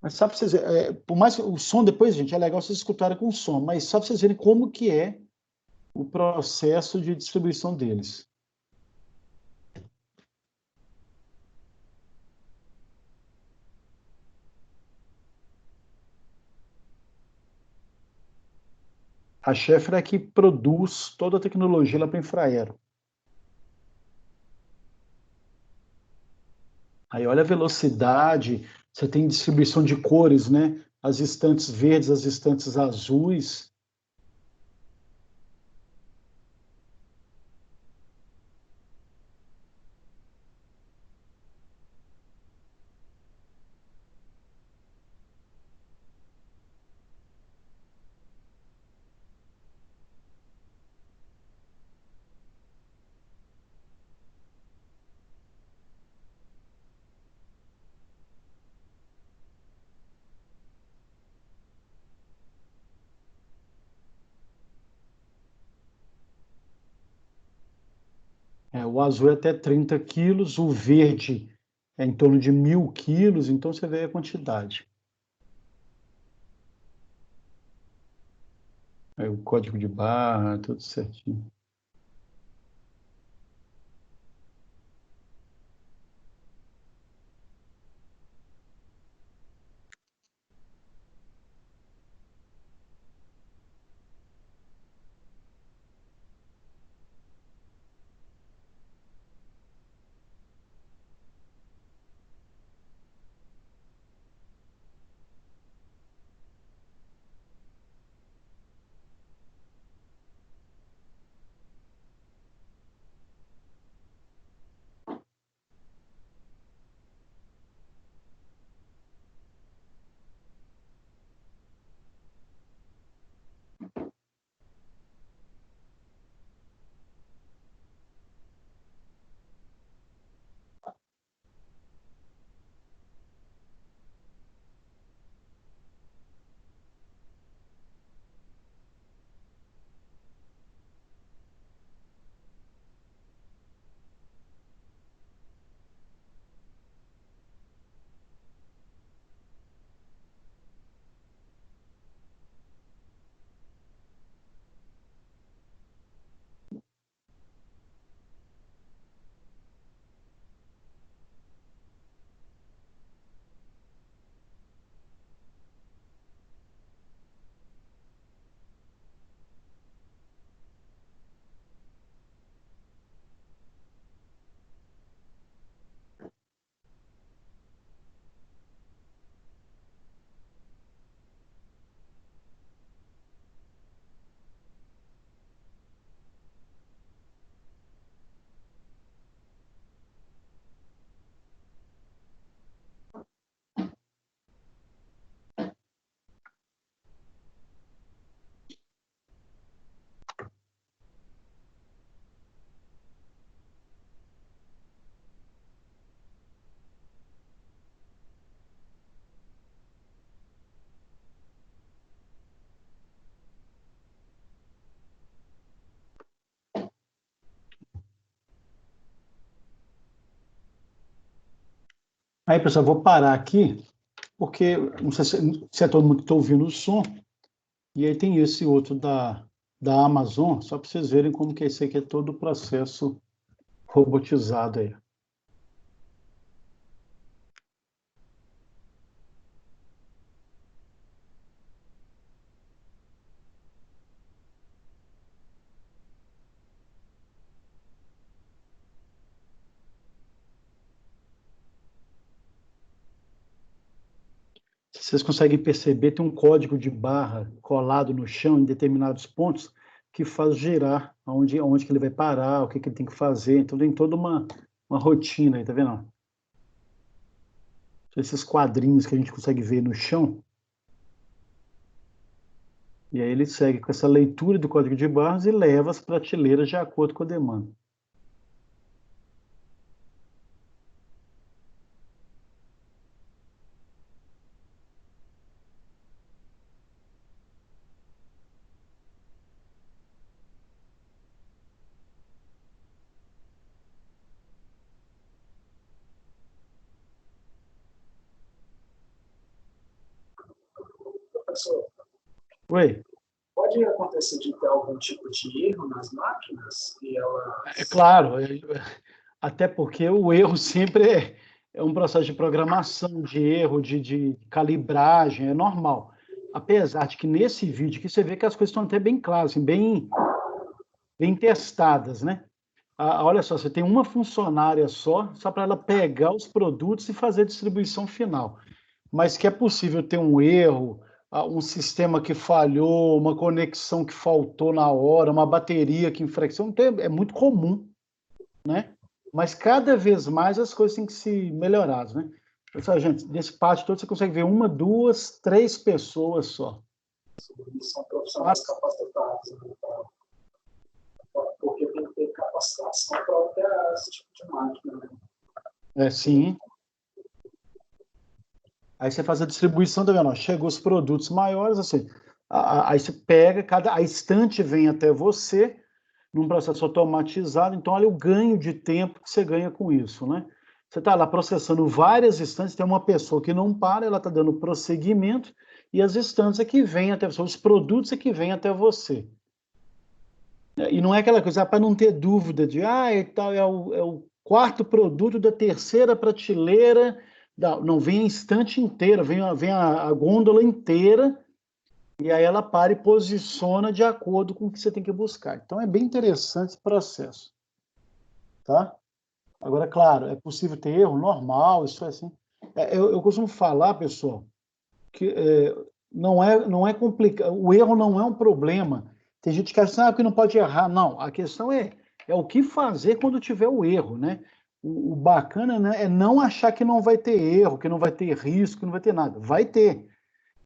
Mas só para vocês verem, por mais que o som depois, gente, é legal vocês escutarem com o som, mas só para vocês verem como que é o processo de distribuição deles. A Schaeffler é que produz toda a tecnologia lá para a Infraero. Aí olha a velocidade, você tem distribuição de cores, né? As estantes verdes, as estantes azuis. O azul é até 30 quilos, o verde é em torno de 1.000 quilos, então você vê a quantidade. Aí o código de barra, tudo certinho. Aí, pessoal, vou parar aqui, porque não sei se é todo mundo que está ouvindo o som, e aí tem esse outro da Amazon, só para vocês verem como que esse aqui é todo o processo robotizado aí. Vocês conseguem perceber, tem um código de barra colado no chão em determinados pontos que faz girar onde que ele vai parar, o que ele tem que fazer. Então tem toda uma rotina aí, tá vendo? Esses quadrinhos que a gente consegue ver no chão. E aí ele segue com essa leitura do código de barras e leva as prateleiras de acordo com a demanda. Professor, Oi. pode acontecer de ter algum tipo de erro nas máquinas? E É claro, até porque o erro sempre é um processo de programação, de erro, de calibragem, é normal. Apesar de que nesse vídeo aqui você vê que as coisas estão até bem claras, assim, bem testadas, né? Olha só, você tem uma funcionária só para ela pegar os produtos e fazer a distribuição final. Mas que é possível ter um erro, um sistema que falhou, uma conexão que faltou na hora, uma bateria que enfraqueceu, é muito comum, né? Mas cada vez mais as coisas têm que se melhorar, né? Pessoal, gente, desse pátio todo você consegue ver uma, duas, três pessoas só. são profissionais capacitados, né? Porque tem que ter capacitação para operar esse tipo de máquina. Né? Sim. Aí você faz a distribuição, tá vendo? Chegou os produtos maiores, assim, aí você pega, a estante vem até você, num processo automatizado, então olha o ganho de tempo que você ganha com isso, né? Você está lá processando várias estantes, tem uma pessoa que não para, ela está dando prosseguimento, e as estantes é que vêm até você, os produtos é que vêm até você. E não é aquela coisa, para não ter dúvida de, é o quarto produto da terceira prateleira, não, vem a estante inteira, vem a gôndola inteira, e aí ela para e posiciona de acordo com o que você tem que buscar. Então é bem interessante esse processo. Tá? Agora, claro, é possível ter erro normal, isso é assim. Eu costumo falar, pessoal, que não é complicado, o erro não é um problema. Tem gente que acha que não pode errar. Não, a questão é o que fazer quando tiver o erro, né? O bacana, né, é não achar que não vai ter erro, que não vai ter risco, que não vai ter nada. Vai ter.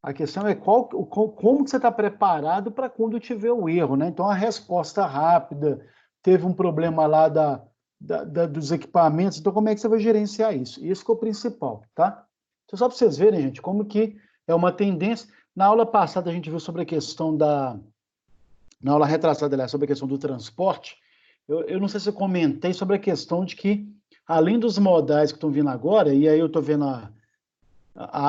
A questão é como que você está preparado para quando tiver o erro, né? Então, a resposta rápida, teve um problema lá dos equipamentos, então como é que você vai gerenciar isso? Isso que é o principal, tá? Então, só para vocês verem, gente, como que é uma tendência. Na aula passada, a gente viu sobre a questão na aula retrasada, aliás, sobre a questão do transporte. Eu não sei se eu comentei sobre a questão de que, além dos modais que estão vindo agora, e aí eu estou vendo a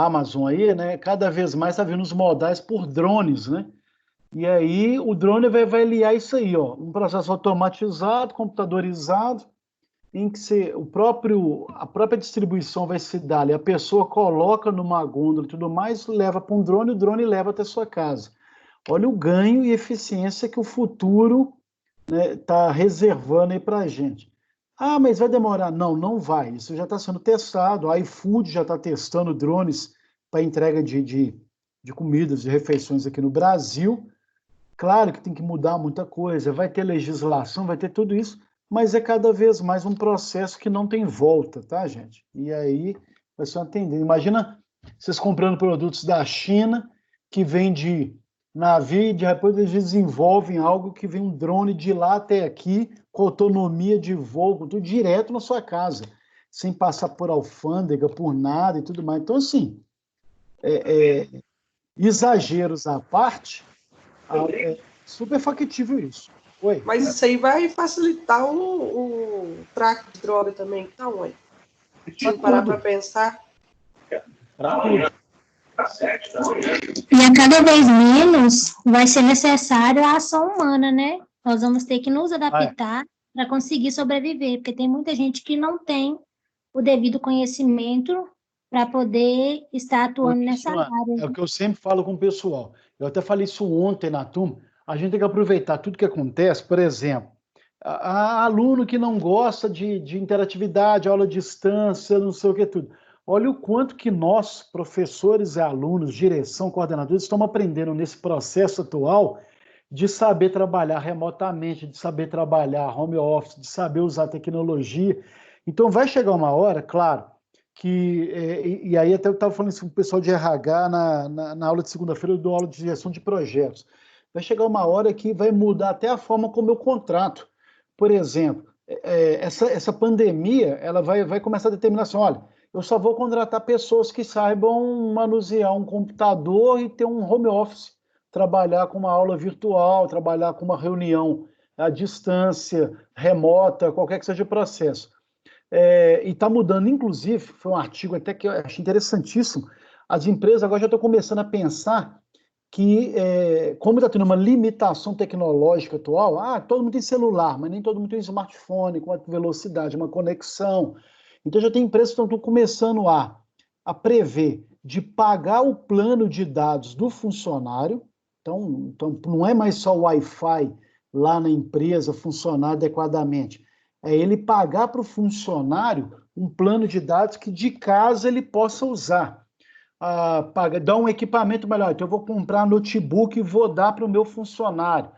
Amazon aí, né? Cada vez mais está vindo os modais por drones, né? E aí o drone vai aliar isso aí, ó, um processo automatizado, computadorizado, em que a própria distribuição vai se dar ali, a pessoa coloca numa gôndola e tudo mais, leva para um drone, o drone leva até sua casa. Olha o ganho e eficiência que o futuro está reservando aí para a gente. Mas vai demorar? Não, não vai. Isso já está sendo testado. A iFood já está testando drones para entrega de comidas, de refeições aqui no Brasil. Claro que tem que mudar muita coisa, vai ter legislação, vai ter tudo isso, mas é cada vez mais um processo que não tem volta, tá, gente? E aí vai ser uma tendência. Imagina vocês comprando produtos da China, que vem de navio, e depois eles desenvolvem algo que vem um drone de lá até aqui, com autonomia de voo, tudo direto na sua casa, sem passar por alfândega, por nada e tudo mais. Então, assim, exageros à parte, é super factível isso. Oi? Mas isso aí vai facilitar o track de droga também, então, ué. Se parar para pensar. Para tudo. E a cada vez menos vai ser necessário a ação humana, né? Nós vamos ter que nos adaptar para conseguir sobreviver, porque tem muita gente que não tem o devido conhecimento para poder estar atuando nessa área. É o que eu sempre falo com o pessoal. Eu até falei isso ontem na turma. A gente tem que aproveitar tudo que acontece. Por exemplo, aluno que não gosta de interatividade, aula à distância, não sei o que tudo. Olha o quanto que nós, professores e alunos, direção, coordenadores, estamos aprendendo nesse processo atual de saber trabalhar remotamente, de saber trabalhar home office, de saber usar tecnologia. Então, vai chegar uma hora, claro, que, e aí até eu estava falando isso com o pessoal de RH na aula de segunda-feira, eu dou aula de gestão de projetos. Vai chegar uma hora que vai mudar até a forma como eu contrato. Por exemplo, essa pandemia, ela vai começar a determinar assim, olha, eu só vou contratar pessoas que saibam manusear um computador e ter um home office, trabalhar com uma aula virtual, trabalhar com uma reunião à distância, remota, qualquer que seja o processo. E está mudando, inclusive, foi um artigo até que eu achei interessantíssimo, as empresas agora já estão começando a pensar que, como está tendo uma limitação tecnológica atual, todo mundo tem celular, mas nem todo mundo tem smartphone, com uma velocidade, uma conexão. Então já tem empresas que estão começando a prever de pagar o plano de dados do funcionário, então não é mais só o Wi-Fi lá na empresa funcionar adequadamente, é ele pagar para o funcionário um plano de dados que de casa ele possa usar. Dar um equipamento melhor. Então, eu vou comprar notebook e vou dar para o meu funcionário.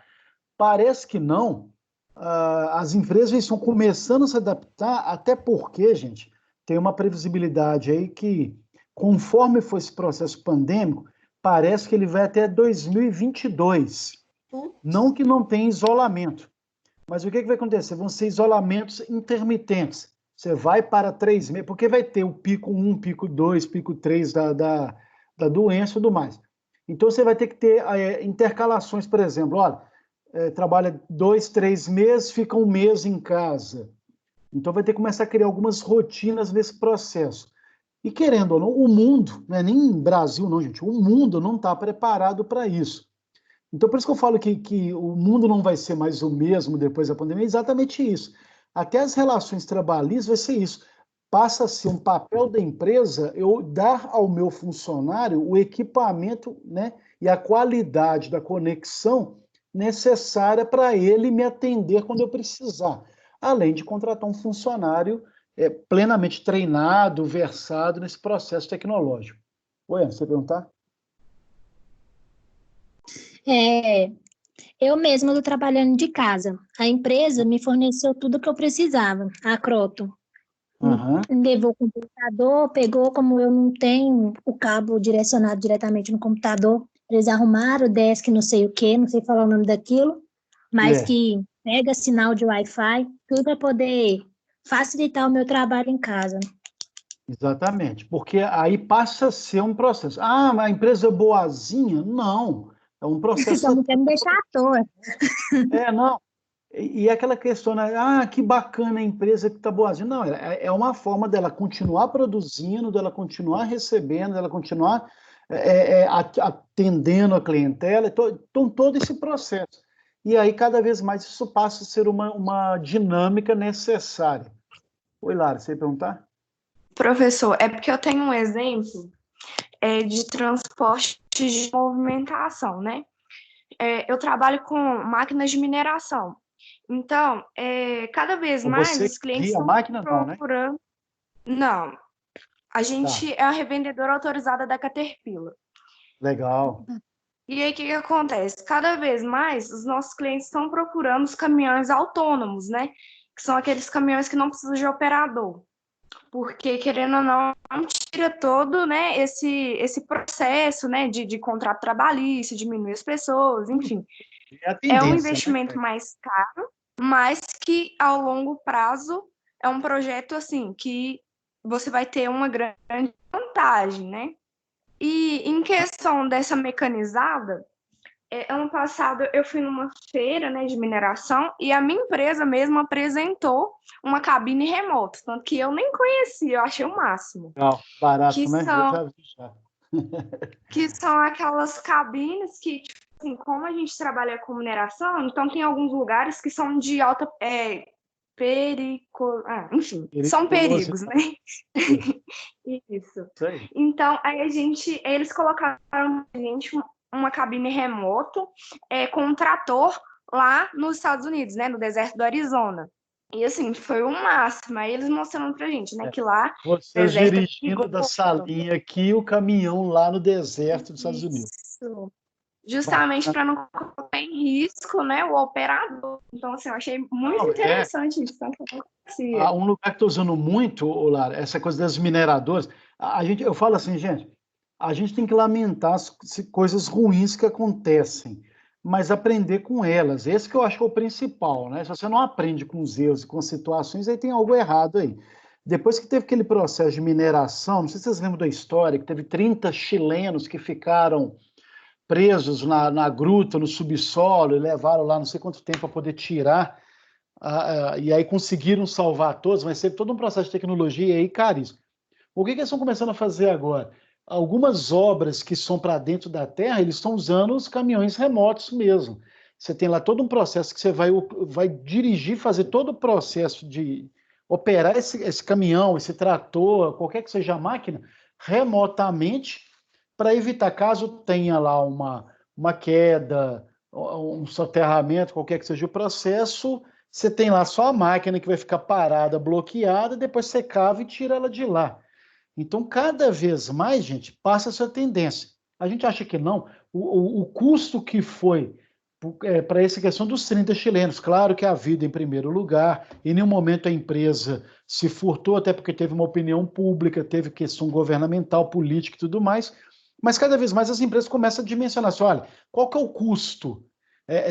Parece que não. As empresas estão começando a se adaptar, até porque, gente, tem uma previsibilidade aí que, conforme for esse processo pandêmico, parece que ele vai até 2022. Não que não tenha isolamento, mas o que vai acontecer? Vão ser isolamentos intermitentes. Você vai para 3 meses, porque vai ter o pico 1, pico 2, pico 3 da doença e tudo mais. Então, você vai ter que ter intercalações, por exemplo, olha, trabalha 2, 3 meses, fica 1 mês em casa. Então, vai ter que começar a criar algumas rotinas nesse processo. E, querendo ou não, o mundo, não é nem Brasil não, gente, o mundo não está preparado para isso. Então, por isso que eu falo que o mundo não vai ser mais o mesmo depois da pandemia, é exatamente isso. Até as relações trabalhistas vai ser isso. Passa a ser um papel da empresa eu dar ao meu funcionário o equipamento, né, e a qualidade da conexão necessária para ele me atender quando eu precisar. Além de contratar um funcionário plenamente treinado, versado nesse processo tecnológico. Oi, você quer perguntar? Eu mesma estou trabalhando de casa. A empresa me forneceu tudo o que eu precisava. A Croton levou o computador, pegou, como eu não tenho o cabo direcionado diretamente no computador, eles arrumaram o desk não sei o quê, não sei falar o nome daquilo, mas que pega sinal de Wi-Fi, tudo para poder facilitar o meu trabalho em casa. Exatamente, porque aí passa a ser um processo. Mas a empresa é boazinha? Não, é um processo... Só não quer me deixar à toa. Não. E aquela questão, né? Que bacana a empresa que está boazinha. Não, é uma forma dela continuar produzindo, dela continuar recebendo, dela continuar atendendo a clientela, então todo esse processo. E aí, cada vez mais, isso passa a ser uma dinâmica necessária. Oi, Lara, você ia perguntar? Professor, é porque eu tenho um exemplo de transporte de movimentação, né? Eu trabalho com máquinas de mineração. Então, cada vez mais os clientes estão procurando... Não, a gente é a revendedora autorizada da Caterpillar. Legal. E aí, o que acontece? Cada vez mais, os nossos clientes estão procurando os caminhões autônomos, né? Que são aqueles caminhões que não precisam de operador. Porque, querendo ou não, tira todo, né, esse processo, né, de contrato trabalhista, diminui as pessoas, enfim. É um investimento mais caro, mas que, ao longo prazo, é um projeto, assim, que você vai ter uma grande vantagem, né? E, em questão dessa mecanizada, ano passado eu fui numa feira, né, de mineração e a minha empresa mesmo apresentou uma cabine remota, tanto que eu nem conhecia, eu achei o máximo. Legal, barato, Que né? Eu são, já vi já. que são aquelas cabines que, tipo assim, como a gente trabalha com mineração, então tem alguns lugares que são de alta enfim, são perigos, né? Isso. Isso aí. Então, eles colocaram a gente uma cabine remoto com um trator lá nos Estados Unidos, né, no deserto do Arizona. E assim, foi o máximo. Aí eles mostrando pra gente, né, que lá Vocês deserto é dirigindo da perigoso. salinha aqui, o caminhão lá no deserto dos Estados Unidos. Isso. Justamente para não colocar em risco, né, o operador. Então, assim, eu achei muito interessante isso. Um lugar que estou usando muito, Lara, essa coisa das mineradoras, eu falo assim, gente, a gente tem que lamentar as coisas ruins que acontecem, mas aprender com elas. Esse que eu acho que é o principal, né? Se você não aprende com os erros e com as situações, aí tem algo errado aí. Depois que teve aquele processo de mineração, não sei se vocês lembram da história, que teve 30 chilenos que ficaram presos na gruta, no subsolo, e levaram lá não sei quanto tempo para poder tirar, e aí conseguiram salvar todos, mas teve todo um processo de tecnologia aí caríssimo. O que eles estão começando a fazer agora? Algumas obras que são para dentro da terra, eles estão usando os caminhões remotos mesmo. Você tem lá todo um processo que você vai dirigir, fazer todo o processo de operar esse caminhão, esse trator, qualquer que seja a máquina, remotamente, para evitar, caso tenha lá uma queda, um soterramento, qualquer que seja o processo, você tem lá só a máquina que vai ficar parada, bloqueada, depois você cava e tira ela de lá. Então, cada vez mais, gente, passa essa tendência. A gente acha que não. O custo que foi para essa questão dos 30 chilenos, claro que a vida em primeiro lugar, em nenhum momento a empresa se furtou, até porque teve uma opinião pública, teve questão governamental, política e tudo mais, mas cada vez mais as empresas começam a dimensionar assim, olha, qual que é o custo,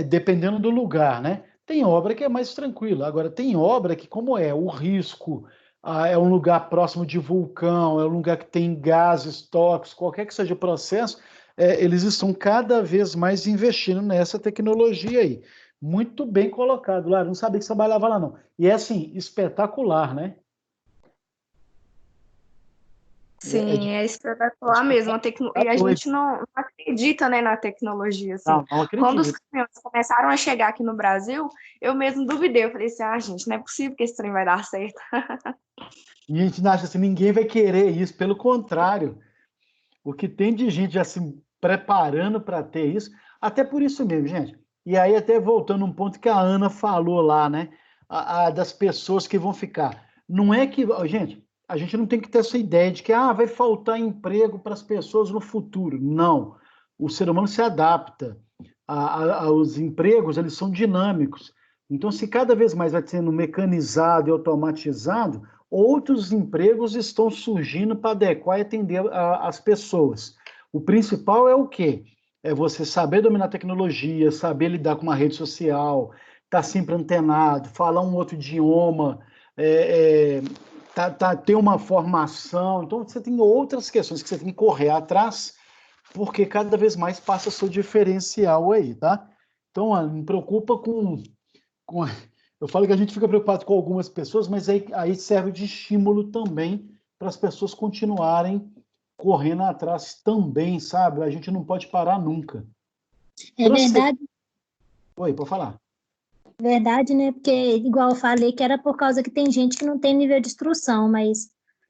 dependendo do lugar, né? Tem obra que é mais tranquila, agora tem obra que, como o risco, é um lugar próximo de vulcão, é um lugar que tem gases tóxicos, qualquer que seja o processo, eles estão cada vez mais investindo nessa tecnologia aí. Muito bem colocado, Lara, não sabia que você trabalhava lá, não. E é, assim, espetacular, né? Sim, é espetacular mesmo. E a gente não acredita, né, na tecnologia. Assim. Não acredito. Quando os caminhões começaram a chegar aqui no Brasil, eu mesmo duvidei. Eu falei assim, gente, não é possível que esse trem vai dar certo. E a gente não acha assim, ninguém vai querer isso. Pelo contrário, o que tem de gente já se preparando para ter isso, até por isso mesmo, gente. E aí, até voltando um ponto que a Ana falou lá, né? Das pessoas que vão ficar. Não é que... Gente, a gente não tem que ter essa ideia de que vai faltar emprego para as pessoas no futuro. Não. O ser humano se adapta. Os empregos, eles são dinâmicos. Então, se cada vez mais vai sendo mecanizado e automatizado, outros empregos estão surgindo para adequar e atender as pessoas. O principal é o quê? É você saber dominar a tecnologia, saber lidar com uma rede social, estar sempre antenado, falar um outro idioma, ter uma formação. Então, você tem outras questões que você tem que correr atrás, porque cada vez mais passa seu diferencial aí, tá? Então, não preocupa com... Eu falo que a gente fica preocupado com algumas pessoas, mas aí serve de estímulo também para as pessoas continuarem correndo atrás também, sabe? A gente não pode parar nunca. É verdade. Oi, pode falar. Verdade, né? Porque, igual eu falei, que era por causa que tem gente que não tem nível de instrução, mas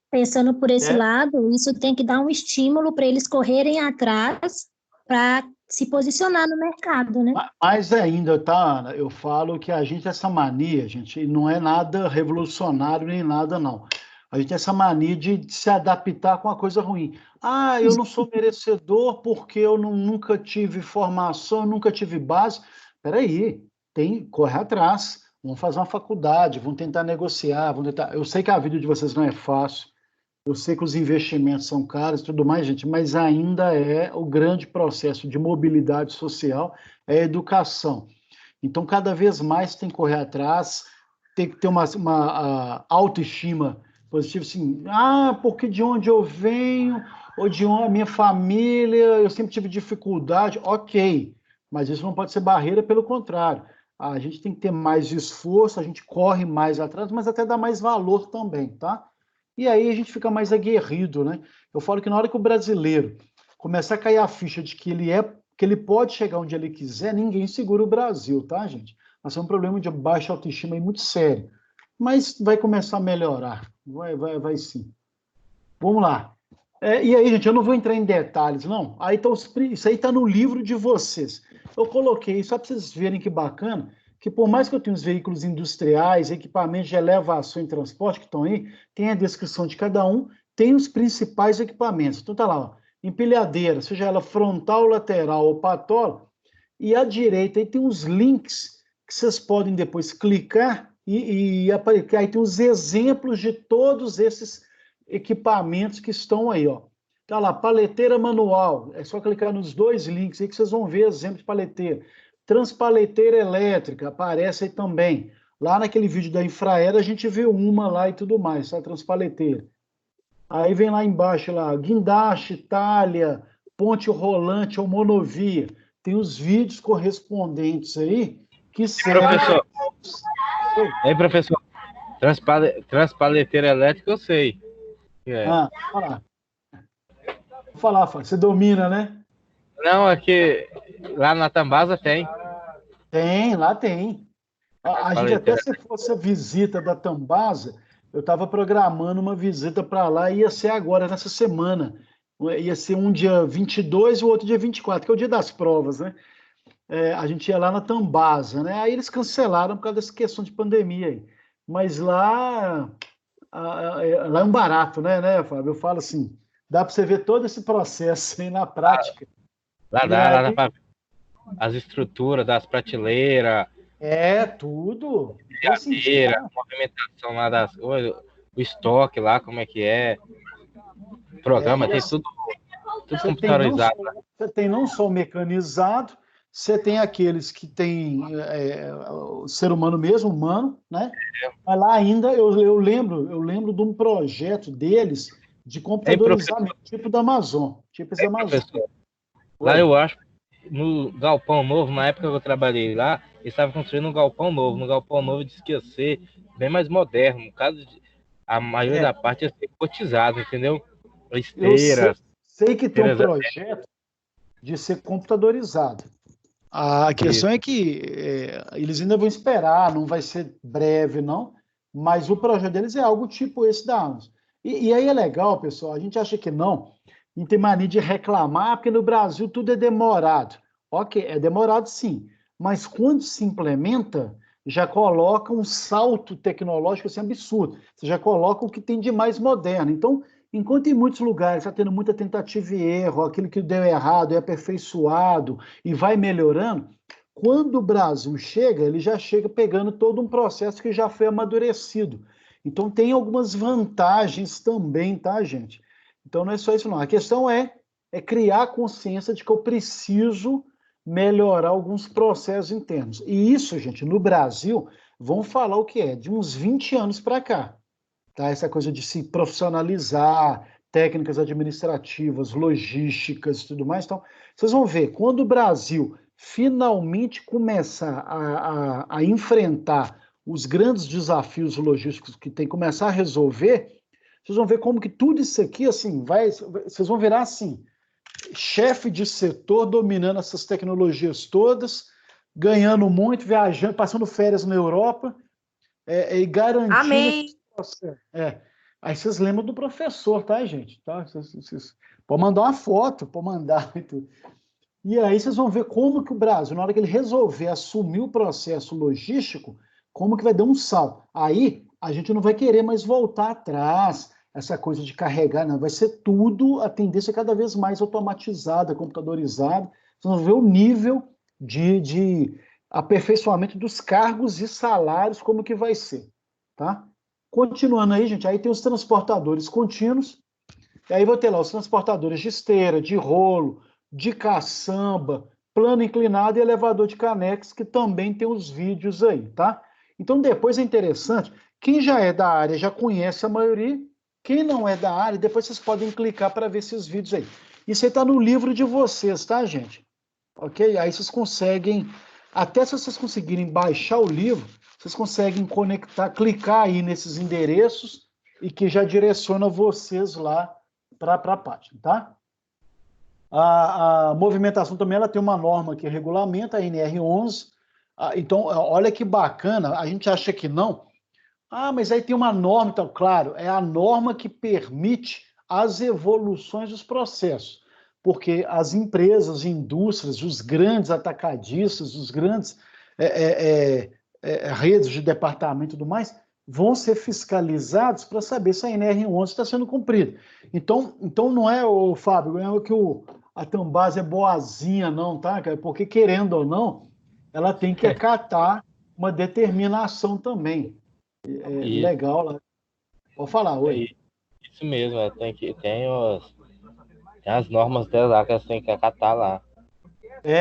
pensando por esse lado, isso tem que dar um estímulo para eles correrem atrás para se posicionar no mercado, né? Mais ainda, tá, Ana? Eu falo que a gente tem essa mania, gente, não é nada revolucionário nem nada, não. A gente tem essa mania de se adaptar com a coisa ruim. Eu não sou merecedor porque eu nunca tive formação, nunca tive base. Peraí, corre atrás. Vamos fazer uma faculdade, vamos tentar negociar, Eu sei que a vida de vocês não é fácil, eu sei que os investimentos são caros e tudo mais, gente, mas ainda é o grande processo de mobilidade social, é a educação. Então, cada vez mais tem que correr atrás, tem que ter uma autoestima positiva, assim, porque de onde eu venho, ou de onde a minha família, eu sempre tive dificuldade, ok, Mas isso não pode ser barreira, pelo contrário. A gente tem que ter mais esforço, a gente corre mais atrás, mas até dá mais valor também, tá? E aí a gente fica mais aguerrido, né? Eu falo que na hora que o brasileiro começar a cair a ficha de que ele pode chegar onde ele quiser, ninguém segura o Brasil, tá, gente? Nós temos um problema de baixa autoestima aí muito sério. Mas vai começar a melhorar. Vai sim. Vamos lá. E aí, gente, eu não vou entrar em detalhes, não. Isso aí está no livro de vocês. Eu coloquei, só para vocês verem que bacana, que por mais que eu tenha os veículos industriais, equipamentos de elevação e transporte que estão aí, tem a descrição de cada um, tem os principais equipamentos. Então tá lá, ó, empilhadeira, seja ela frontal, lateral ou patola, e à direita aí tem os links que vocês podem depois clicar e aí tem os exemplos de todos esses equipamentos que estão aí, ó. Tá lá, paleteira manual, é só clicar nos 2 links aí que vocês vão ver exemplo de paleteira. Transpaleteira elétrica, aparece aí também. Lá naquele vídeo da Infraero a gente viu uma lá e tudo mais, tá? Transpaleteira. Aí vem lá embaixo, lá, guindaste, talha, ponte rolante ou monovia. Tem os vídeos correspondentes aí que servem... Professor, transpaleteira elétrica eu sei. Olha lá. Vou falar, você domina, né? Não, aqui, lá na Tambasa tem. Lá tem. A gente até se fosse a visita da Tambasa, eu estava programando uma visita para lá, ia ser agora, nessa semana. Ia ser um dia 22 e o outro dia 24, que é o dia das provas, né? A gente ia lá na Tambasa, né? Aí eles cancelaram por causa dessa questão de pandemia aí. Mas lá é um barato, né, Fábio? Eu falo assim, dá para você ver todo esse processo aí na prática. Lá dá para ver as estruturas das prateleiras. Tudo. A movimentação lá das coisas, o estoque lá, como é que é. O programa tem tudo computadorizado. Você tem não só o mecanizado, você tem aqueles que tem o ser humano mesmo, humano, né? Mas lá ainda eu lembro de um projeto deles de computadorizamento, tipo da Amazon. Lá eu acho, no Galpão Novo, na época que eu trabalhei lá, eles estavam construindo um Galpão Novo. No Galpão Novo disse que ia ser bem mais moderno. No caso, a maioria da parte ia ser cotizada, entendeu? Esteira. Eu sei que tem um projeto de ser computadorizado. A questão é que eles ainda vão esperar, não vai ser breve, não, mas o projeto deles é algo tipo esse da Amazon. E aí é legal, pessoal, a gente acha que não tem mania de reclamar, porque no Brasil tudo é demorado. Ok, é demorado sim, mas quando se implementa, já coloca um salto tecnológico assim, absurdo. Você já coloca o que tem de mais moderno. Então, enquanto em muitos lugares está tendo muita tentativa e erro, aquilo que deu errado é aperfeiçoado e vai melhorando, quando o Brasil chega, ele já chega pegando todo um processo que já foi amadurecido. Então, tem algumas vantagens também, tá, gente? Então, não é só isso, não. A questão é criar a consciência de que eu preciso melhorar alguns processos internos. E isso, gente, no Brasil, vamos falar o que é, de uns 20 anos para cá. Tá? Essa coisa de se profissionalizar, técnicas administrativas, logísticas e tudo mais. Então, vocês vão ver, quando o Brasil finalmente começar a enfrentar os grandes desafios logísticos que tem, começar a resolver, vocês vão ver como que tudo isso aqui, assim, vocês vão virar assim, chefe de setor dominando essas tecnologias todas, ganhando muito, viajando, passando férias na Europa, e garantindo... Amém! Aí vocês lembram do professor, tá, gente? Tá? Vocês pode mandar uma foto, pode mandar e tudo. E aí vocês vão ver como que o Brasil, na hora que ele resolver assumir o processo logístico, como que vai dar um salto. Aí a gente não vai querer mais voltar atrás, essa coisa de carregar, não. Vai ser tudo, a tendência é cada vez mais automatizada, computadorizada. Vocês vão ver o nível de aperfeiçoamento dos cargos e salários, como que vai ser, tá? Continuando aí, gente, aí tem os transportadores contínuos, e aí vou ter lá os transportadores de esteira, de rolo, de caçamba, plano inclinado e elevador de canex, que também tem os vídeos aí, tá? Então, depois é interessante, quem já é da área já conhece a maioria, quem não é da área, depois vocês podem clicar para ver esses vídeos aí. Isso aí está no livro de vocês, tá, gente? ok? Aí vocês conseguem, até se vocês conseguirem baixar o livro, vocês conseguem conectar, clicar aí nesses endereços e que já direciona vocês lá para a página, tá? A movimentação também ela tem uma norma que regulamenta, a NR11. Então, olha que bacana, a gente acha que não. Mas aí tem uma norma, então, claro, é a norma que permite as evoluções dos processos, porque as empresas, indústrias, os grandes atacadistas, os grandes redes de departamento e tudo mais, vão ser fiscalizados para saber se a NR11 está sendo cumprida. Então não é, Fábio, não é que a Tambasa é boazinha, não, tá? Porque, querendo ou não, ela tem que acatar uma determinação também. Legal lá. Pode falar, oi. Isso mesmo, tem as normas dela lá que elas têm que acatar lá.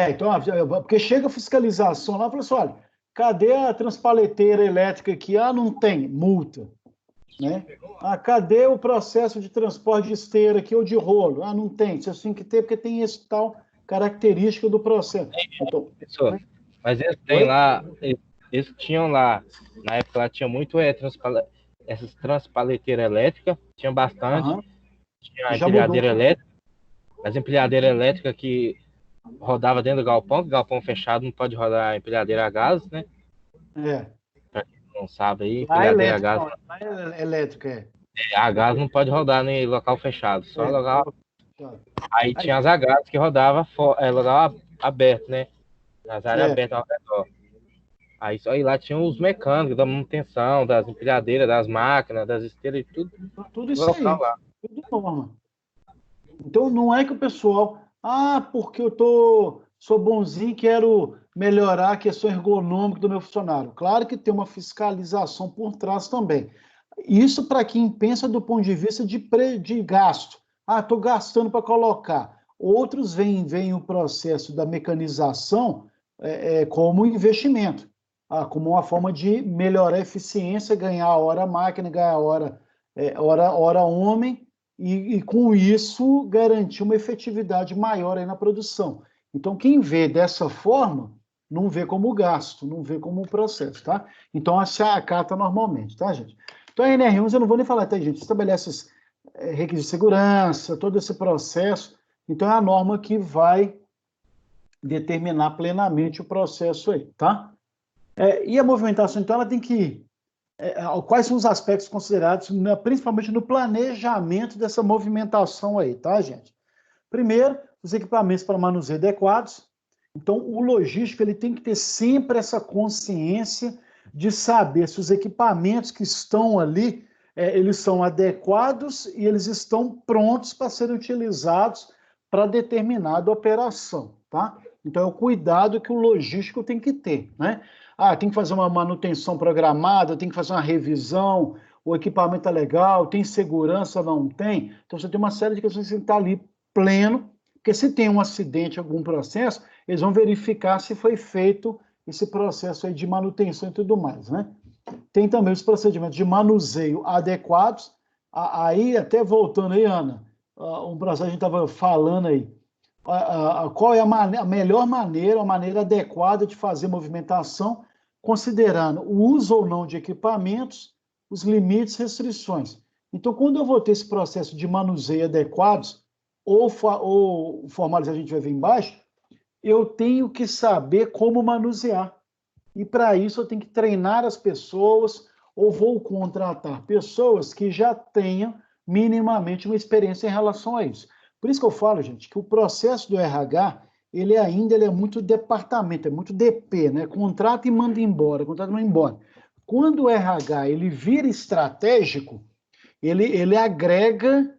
Então, porque chega a fiscalização lá e fala assim, olha, cadê a transpaleteira elétrica aqui? Não tem, multa. Né? Cadê o processo de transporte de esteira aqui ou de rolo? Não tem, você tem que ter porque tem esse tal característica do processo. Então, mas eles têm lá, eles tinham lá, na época lá tinha muito essas transpaleteiras elétricas, tinha bastante, tinha a empilhadeira elétrica, as empilhadeiras elétricas que rodava dentro do galpão, que galpão fechado não pode rodar a empilhadeira a gás, né? Pra quem não sabe aí, empilhadeira a gás. Elétrica, a gás não pode rodar em local fechado, só local. Aí tinha as a gás que rodava local aberto, né? Nas áreas abertas ao redor. Aí lá tinha os mecânicos da manutenção, das empilhadeiras, das máquinas, das esteiras e tudo. Tudo isso aí. Lá. Tudo norma. Então não é que o pessoal, porque eu sou bonzinho e quero melhorar a questão ergonômica do meu funcionário. Claro que tem uma fiscalização por trás também. Isso para quem pensa do ponto de vista de gasto. Estou gastando para colocar. Outros veem o processo da mecanização como investimento, como uma forma de melhorar a eficiência, ganhar hora máquina, ganhar hora homem, e com isso garantir uma efetividade maior aí na produção. Então, quem vê dessa forma, não vê como gasto, não vê como processo, tá? Então, se acata normalmente, tá, gente? Então, a NR11, eu não vou nem falar, tá, gente? Estabelece os requisitos de segurança, todo esse processo. Então, é a norma que vai determinar plenamente o processo aí, tá? E a movimentação, então, ela tem que... quais são os aspectos considerados, principalmente no planejamento dessa movimentação aí, tá, gente? Primeiro, os equipamentos para manuseio adequados. Então, o logístico ele tem que ter sempre essa consciência de saber se os equipamentos que estão ali, eles são adequados e eles estão prontos para serem utilizados para determinada operação, tá? Então, é o cuidado que o logístico tem que ter, né? Tem que fazer uma manutenção programada, tem que fazer uma revisão, o equipamento é legal, tem segurança, não tem? Então, você tem uma série de questões que tem que estar ali pleno, porque se tem um acidente, algum processo, eles vão verificar se foi feito esse processo aí de manutenção e tudo mais, né? Tem também os procedimentos de manuseio adequados. Aí, até voltando aí, Ana, um processo que a gente estava falando aí, qual é a melhor maneira, a maneira adequada de fazer movimentação, considerando o uso ou não de equipamentos, os limites e restrições. Então, quando eu vou ter esse processo de manuseio adequados, ou formalizar, a gente vai ver embaixo, eu tenho que saber como manusear. E, para isso, eu tenho que treinar as pessoas, ou vou contratar pessoas que já tenham minimamente uma experiência em relação a isso. Por isso que eu falo, gente, que o processo do RH, ele é muito departamento, é muito DP, né? Contrata e manda embora, contrata e manda embora. Quando o RH ele vira estratégico, ele agrega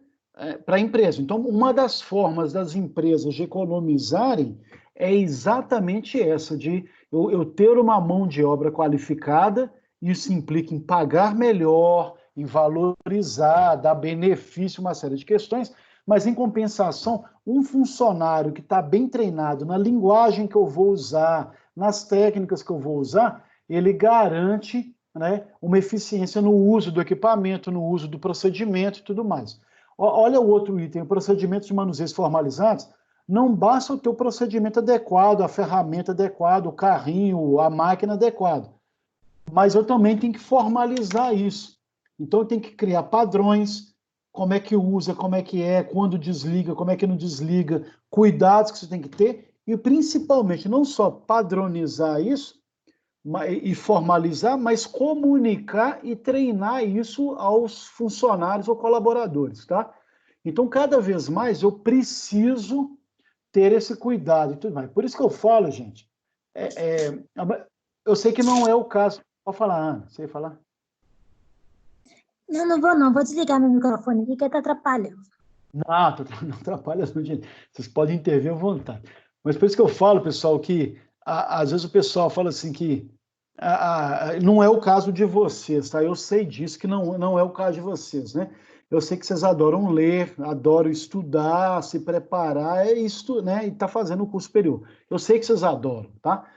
para a empresa. Então, uma das formas das empresas de economizarem é exatamente essa, de eu ter uma mão de obra qualificada, isso implica em pagar melhor, em valorizar, dar benefício, uma série de questões, mas, em compensação, um funcionário que está bem treinado na linguagem que eu vou usar, nas técnicas que eu vou usar, ele garante, né, uma eficiência no uso do equipamento, no uso do procedimento e tudo mais. Olha o outro item, procedimentos de manuseios formalizados. Não basta eu ter o procedimento adequado, a ferramenta adequada, o carrinho, a máquina adequada, mas eu também tenho que formalizar isso. Então, eu tenho que criar padrões, como é que usa, como é que é, quando desliga, como é que não desliga, cuidados que você tem que ter, e principalmente não só padronizar isso e formalizar, mas comunicar e treinar isso aos funcionários ou colaboradores, tá? Então, cada vez mais eu preciso ter esse cuidado e tudo mais. Por isso que eu falo, gente, eu sei que não é o caso. Pode falar, Ana, você ia falar? Não vou desligar meu microfone aqui, que está atrapalhando. Não atrapalha, não, gente. Vocês podem intervir à vontade. Mas por isso que eu falo, pessoal, que às vezes o pessoal fala assim que não é o caso de vocês, tá? Eu sei disso, que não é o caso de vocês, né? Eu sei que vocês adoram ler, adoram estudar, se preparar, né? E tá fazendo o curso superior. Eu sei que vocês adoram, tá?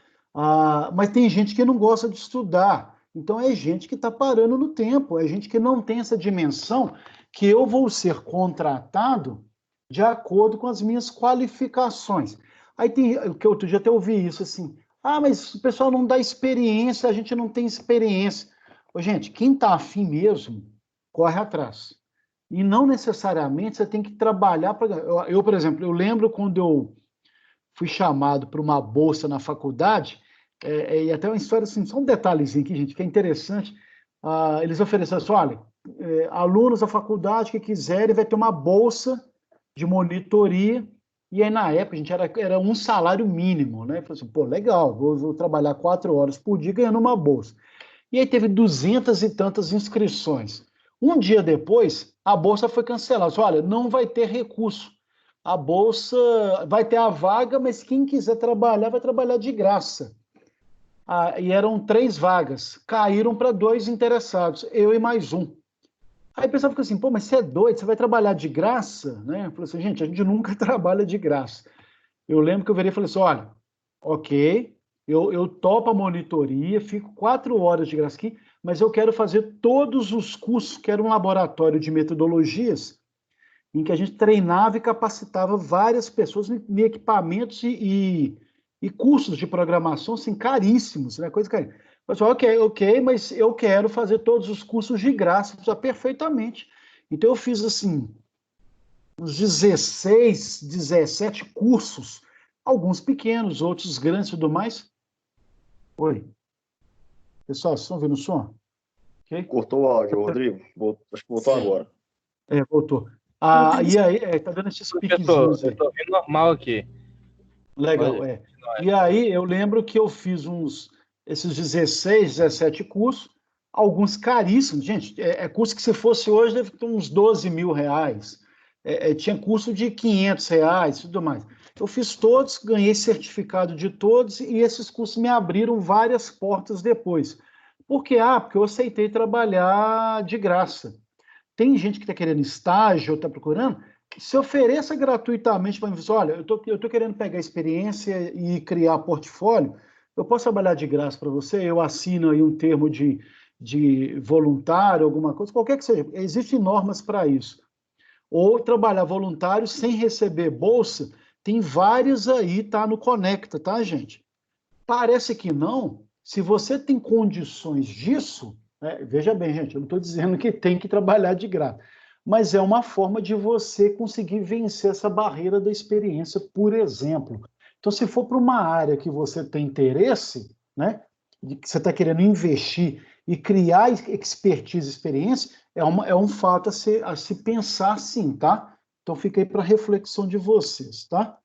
Mas tem gente que não gosta de estudar. Então é gente que está parando no tempo, é gente que não tem essa dimensão que eu vou ser contratado de acordo com as minhas qualificações. Aí que outro dia até ouvi isso assim, mas o pessoal não dá experiência, a gente não tem experiência. Gente, quem está afim mesmo, corre atrás. E não necessariamente você tem que trabalhar para... Eu, por exemplo, eu lembro quando eu fui chamado para uma bolsa na faculdade, e até uma história assim, só um detalhezinho aqui, gente, que é interessante. Eles ofereceram assim, olha, alunos da faculdade que quiserem vai ter uma bolsa de monitoria, e aí na época, gente, era um salário mínimo, né? Eu falei assim, pô, legal, vou trabalhar 4 horas por dia ganhando uma bolsa. E aí teve 200 e tantas inscrições. Um dia depois, a bolsa foi cancelada. Olha, não vai ter recurso. A bolsa vai ter a vaga, mas quem quiser trabalhar, vai trabalhar de graça. E eram 3 vagas. Caíram para 2 interessados, eu e mais um. Aí o pessoal fica assim, pô, mas você é doido, você vai trabalhar de graça? Né? Eu falei assim, gente, a gente nunca trabalha de graça. Eu lembro que eu virei e falei assim, olha, ok, eu topo a monitoria, fico 4 horas de graça aqui, mas eu quero fazer todos os cursos, que era um laboratório de metodologias, em que a gente treinava e capacitava várias pessoas em equipamentos e cursos de programação, assim, caríssimos, né? Coisa caríssima. Eu falei, ok, mas eu quero fazer todos os cursos de graça, perfeitamente. Então, eu fiz, assim, uns 16, 17 cursos, alguns pequenos, outros grandes e tudo mais. Oi. Pessoal, vocês estão ouvindo o som? Okay? Cortou o áudio, Rodrigo. Acho que voltou agora. Voltou. E aí, tá dando esses piquezinhos aí. Eu tô ouvindo normal aqui. Legal, E aí, eu lembro que eu fiz esses 16, 17 cursos, alguns caríssimos. Gente, curso que se fosse hoje deve ter uns 12 mil reais. Tinha curso de 500 reais e tudo mais. Eu fiz todos, ganhei certificado de todos, e esses cursos me abriram várias portas depois. Por quê? Porque eu aceitei trabalhar de graça. Tem gente que está querendo estágio ou está procurando, se ofereça gratuitamente para mim. Olha, eu tô querendo pegar experiência e criar portfólio, eu posso trabalhar de graça para você, eu assino aí um termo de voluntário, alguma coisa, qualquer que seja. Existem normas para isso. Ou trabalhar voluntário sem receber bolsa, tem vários aí, tá no Conecta, tá, gente? Parece que não. Se você tem condições disso, veja bem, gente, eu não estou dizendo que tem que trabalhar de graça, mas é uma forma de você conseguir vencer essa barreira da experiência, por exemplo. Então, se for para uma área que você tem interesse, né, de que você está querendo investir e criar expertise, experiência, é um fato a se pensar sim, tá? Então, fica aí para reflexão de vocês, tá?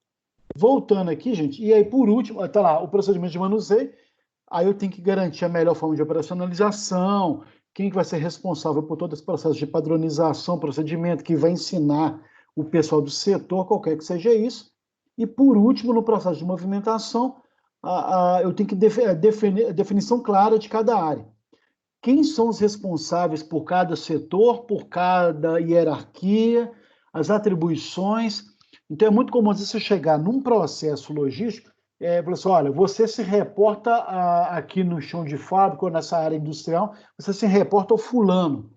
Voltando aqui, gente, e aí, por último, tá lá, o procedimento de manuseio. Aí eu tenho que garantir a melhor forma de operacionalização, quem que vai ser responsável por todo esse processo de padronização, procedimento, que vai ensinar o pessoal do setor, qualquer que seja isso. E, por último, no processo de movimentação, eu tenho que definir a definição clara de cada área. Quem são os responsáveis por cada setor, por cada hierarquia, as atribuições. Então, é muito comum você chegar num processo logístico, falar assim, olha, você se reporta aqui no chão de fábrica ou nessa área industrial, você se reporta ao fulano.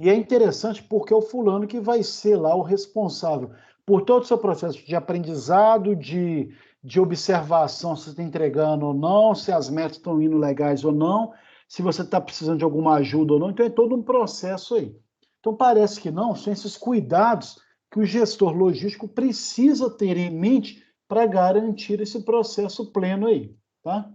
E é interessante porque é o fulano que vai ser lá o responsável por todo o seu processo de aprendizado, de observação, se você está entregando ou não, se as metas estão indo legais ou não, se você está precisando de alguma ajuda ou não. Então, é todo um processo aí. Então, parece que não, são esses cuidados que o gestor logístico precisa ter em mente para garantir esse processo pleno aí, tá?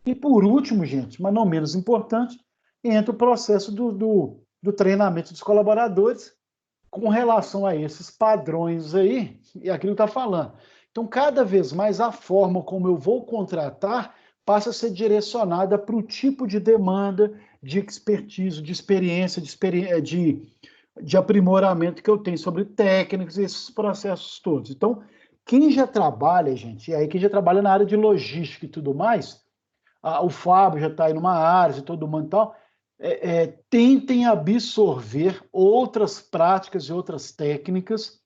E por último, gente, mas não menos importante, entra o processo do treinamento dos colaboradores com relação a esses padrões aí, e aquilo que está falando. Então, cada vez mais a forma como eu vou contratar passa a ser direcionada para o tipo de demanda, de expertise, de experiência, de aprimoramento que eu tenho sobre técnicos e esses processos todos. Então, quem já trabalha, gente, e aí quem já trabalha na área de logística e tudo mais, o Fábio já está aí numa área, e todo mundo e tal, tentem absorver outras práticas e outras técnicas,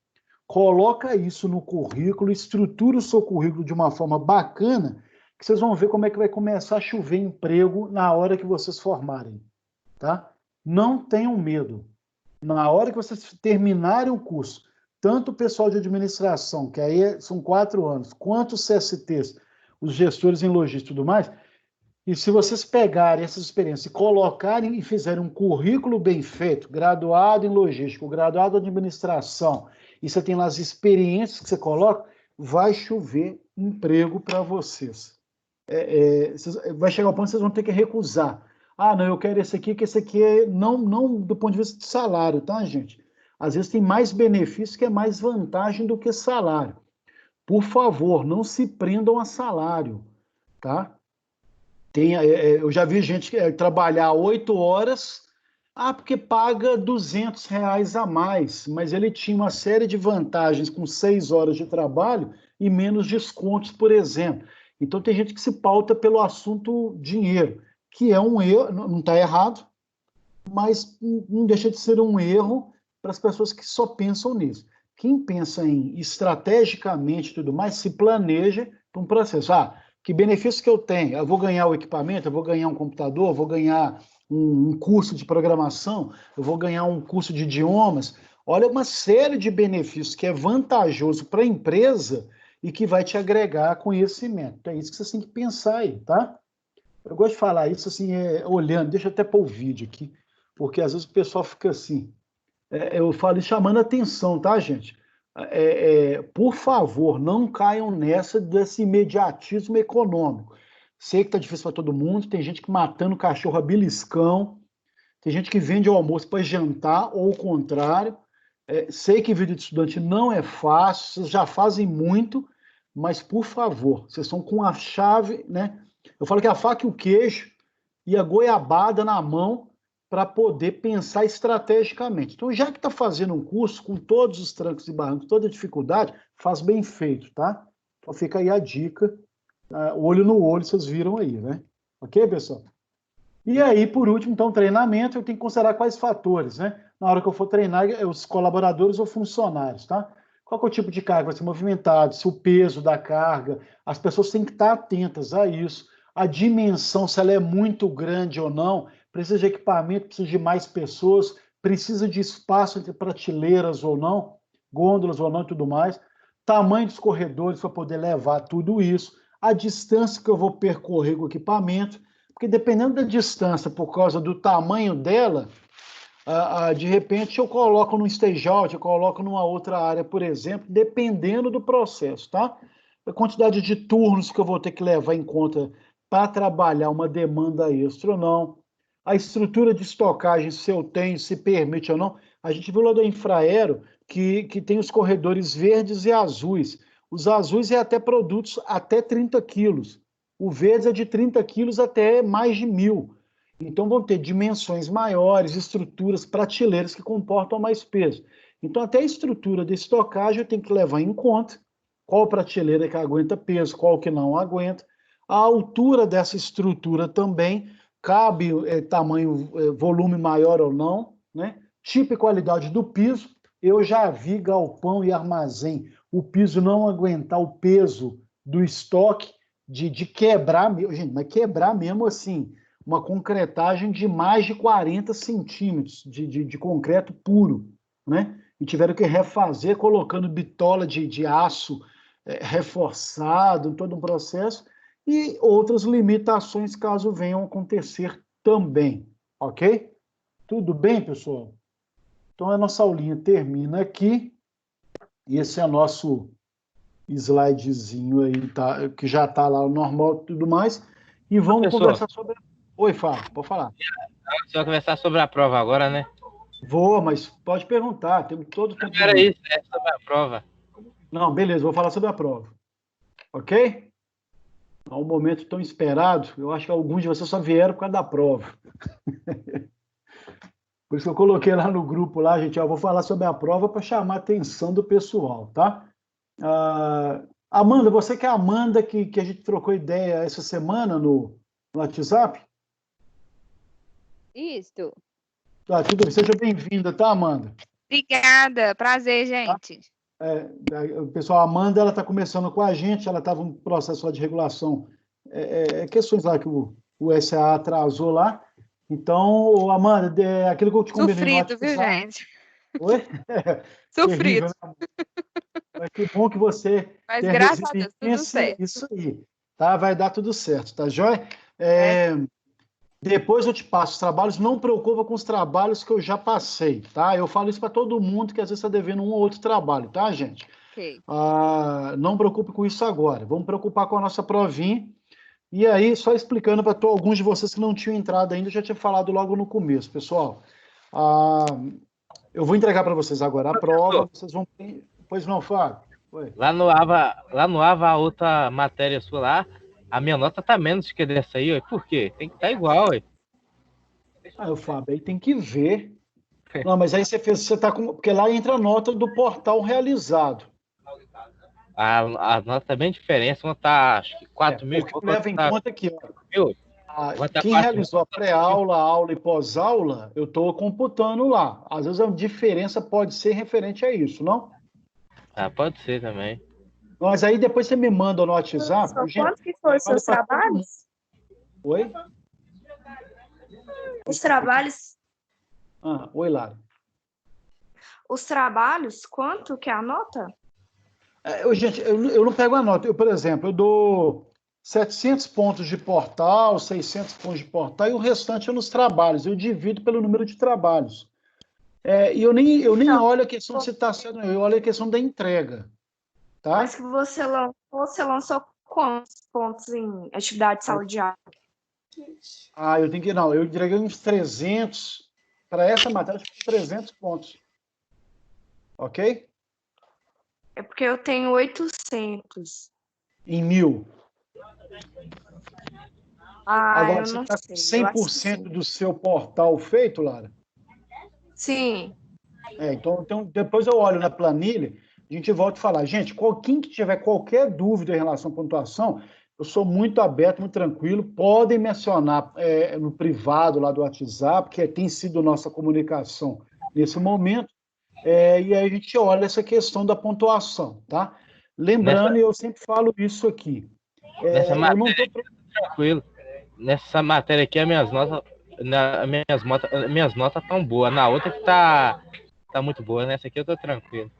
coloca isso no currículo, estrutura o seu currículo de uma forma bacana, que vocês vão ver como é que vai começar a chover emprego na hora que vocês formarem, tá? Não tenham medo. Na hora que vocês terminarem o curso, tanto o pessoal de administração, que aí são 4 anos, quanto os CSTs, os gestores em logística e tudo mais, e se vocês pegarem essas experiências e colocarem e fizerem um currículo bem feito, graduado em logística, graduado em administração, e você tem lá as experiências que você coloca, vai chover emprego para vocês. Vai chegar ao ponto que vocês vão ter que recusar. Ah, não, eu quero esse aqui, que esse aqui não do ponto de vista de salário, tá, gente? Às vezes tem mais benefício que é mais vantagem do que salário. Por favor, não se prendam a salário, tá? Eu já vi gente trabalhar 8 horas, porque paga R$ 200 a mais, mas ele tinha uma série de vantagens com 6 horas de trabalho e menos descontos, por exemplo. Então tem gente que se pauta pelo assunto dinheiro, que é um erro, não está errado, mas não deixa de ser um erro para as pessoas que só pensam nisso. Quem pensa em estrategicamente e tudo mais, se planeja para um processo. Que benefício que eu tenho? Eu vou ganhar o equipamento, eu vou ganhar um computador, eu vou ganhar um curso de programação, eu vou ganhar um curso de idiomas. Olha, uma série de benefícios que é vantajoso para a empresa e que vai te agregar conhecimento. É isso que você tem que pensar aí, tá? Eu gosto de falar isso assim, olhando, deixa eu até pôr o vídeo aqui, porque às vezes o pessoal fica assim, eu falo isso chamando atenção, tá, gente? Por favor, não caiam nessa desse imediatismo econômico. Sei que está difícil para todo mundo, tem gente que matando cachorro a beliscão, tem gente que vende o almoço para jantar, ou o contrário. Sei que vida de estudante não é fácil, vocês já fazem muito, mas, por favor, vocês estão com a chave, né? Eu falo que a faca e o queijo e a goiabada na mão para poder pensar estrategicamente. Então, já que está fazendo um curso com todos os trancos e barrancos, toda a dificuldade, faz bem feito, tá? Então, fica aí a dica, olho no olho, vocês viram aí, né? Ok, pessoal? E aí, por último, então, treinamento, eu tenho que considerar quais fatores, né? Na hora que eu for treinar, os colaboradores ou funcionários, tá? Qual que é o tipo de carga vai ser movimentado, se o peso da carga, as pessoas têm que estar atentas a isso, a dimensão, se ela é muito grande ou não, precisa de equipamento, precisa de mais pessoas, precisa de espaço entre prateleiras ou não, gôndolas ou não e tudo mais, tamanho dos corredores para poder levar tudo isso, a distância que eu vou percorrer com o equipamento, porque dependendo da distância, por causa do tamanho dela, de repente eu coloco num stage out, eu coloco numa outra área, por exemplo, dependendo do processo, tá? A quantidade de turnos que eu vou ter que levar em conta para trabalhar uma demanda extra ou não, a estrutura de estocagem, se eu tenho, se permite ou não. A gente viu lá do Infraero que tem os corredores verdes e azuis. Os azuis é até produtos até 30 quilos. O verde é de 30 quilos até mais de 1.000. Então, vão ter dimensões maiores, estruturas, prateleiras que comportam mais peso. Então, até a estrutura de estocagem eu tenho que levar em conta qual prateleira que aguenta peso, qual que não aguenta. A altura dessa estrutura também, cabe tamanho, volume maior ou não, né? Tipo e qualidade do piso. Eu já vi galpão e armazém, o piso não aguentar o peso do estoque, de quebrar, gente, mas quebrar mesmo assim, uma concretagem de mais de 40 centímetros de concreto puro, né? e tiveram que refazer colocando bitola de aço reforçado, todo um processo, e outras limitações caso venham a acontecer também, ok? Tudo bem, pessoal? Então, a nossa aulinha termina aqui. Esse é nosso slidezinho aí, tá, que já está lá normal e tudo mais. E vamos conversar sobre... Oi, Fábio, pode falar. Você vai conversar sobre a prova agora, né? Vou, mas pode perguntar, temos todo o tempo. Era isso, é sobre a prova. Não, beleza, vou falar sobre a prova. Ok? É um momento tão esperado, eu acho que alguns de vocês só vieram por causa da prova. Por isso que eu coloquei lá no grupo, lá, gente, eu vou falar sobre a prova para chamar a atenção do pessoal, tá? Amanda, você que é a Amanda que a gente trocou ideia essa semana no WhatsApp? Isso. Tá, tudo bem. Seja bem-vinda, tá, Amanda? Obrigada, prazer, gente. O pessoal, a Amanda, ela está começando com a gente, ela estava em processo lá de regulação, questões lá que o SA atrasou lá. Então, Amanda, aquilo que eu te combinei no WhatsApp... Sofrido, viu, gente? Oi? Sofrido. Terrível, né? Mas que bom que você... Mas graças a Deus, tudo certo. Isso aí, tá? Vai dar tudo certo, tá joia? Depois eu te passo os trabalhos, não preocupa com os trabalhos que eu já passei, tá? Eu falo isso para todo mundo que às vezes está devendo um ou outro trabalho, tá, gente? Ok. Não preocupe com isso agora. Vamos preocupar com a nossa provinha. E aí, só explicando para alguns de vocês que não tinham entrado ainda, eu já tinha falado logo no começo, pessoal. Eu vou entregar para vocês agora a prova. Vocês vão... Pois não, Fábio? Oi. Lá no AVA, a outra matéria sua lá, a minha nota tá menos que dessa aí, ó. Por quê? Tem que estar igual, ó. Fábio, aí tem que ver. Não, mas aí você tá com... Porque lá entra a nota do portal realizado. A nota é bem diferente, uma tá, acho que 4 mil. Porque leva em conta que quem 4 realizou a pré-aula, aula e pós-aula, eu estou computando lá. Às vezes a diferença pode ser referente a isso, não? Pode ser também. Mas aí depois você me manda no WhatsApp. Quanto que foram os seus trabalhos? Oi? Os trabalhos? Oi, Lara. Os trabalhos, quanto que é a nota? Gente, eu não pego a nota. Por exemplo, eu dou 700 pontos de portal, 600 pontos de portal, e o restante é nos trabalhos. Eu divido pelo número de trabalhos. E eu nem olho a questão de se está certo, eu olho a questão da entrega. Tá? Mas que você lançou quantos pontos em atividade de sala de aula? Eu entreguei uns 300, para essa matéria, acho que 300 pontos. Ok? É porque eu tenho 800. Em 1000. Agora, eu você não está com sei. 100% do seu portal feito, Lara? Sim. Então, depois eu olho na planilha, a gente volta a falar. Gente, quem que tiver qualquer dúvida em relação à pontuação, eu sou muito aberto, muito tranquilo. Podem me acionar no privado lá do WhatsApp, que tem sido nossa comunicação nesse momento. E aí a gente olha essa questão da pontuação, tá? Lembrando, eu sempre falo isso aqui. Nessa matéria, tranquilo. Nessa matéria aqui, as minhas notas estão boas. Na outra que tá muito boa. Nessa aqui eu tô tranquilo.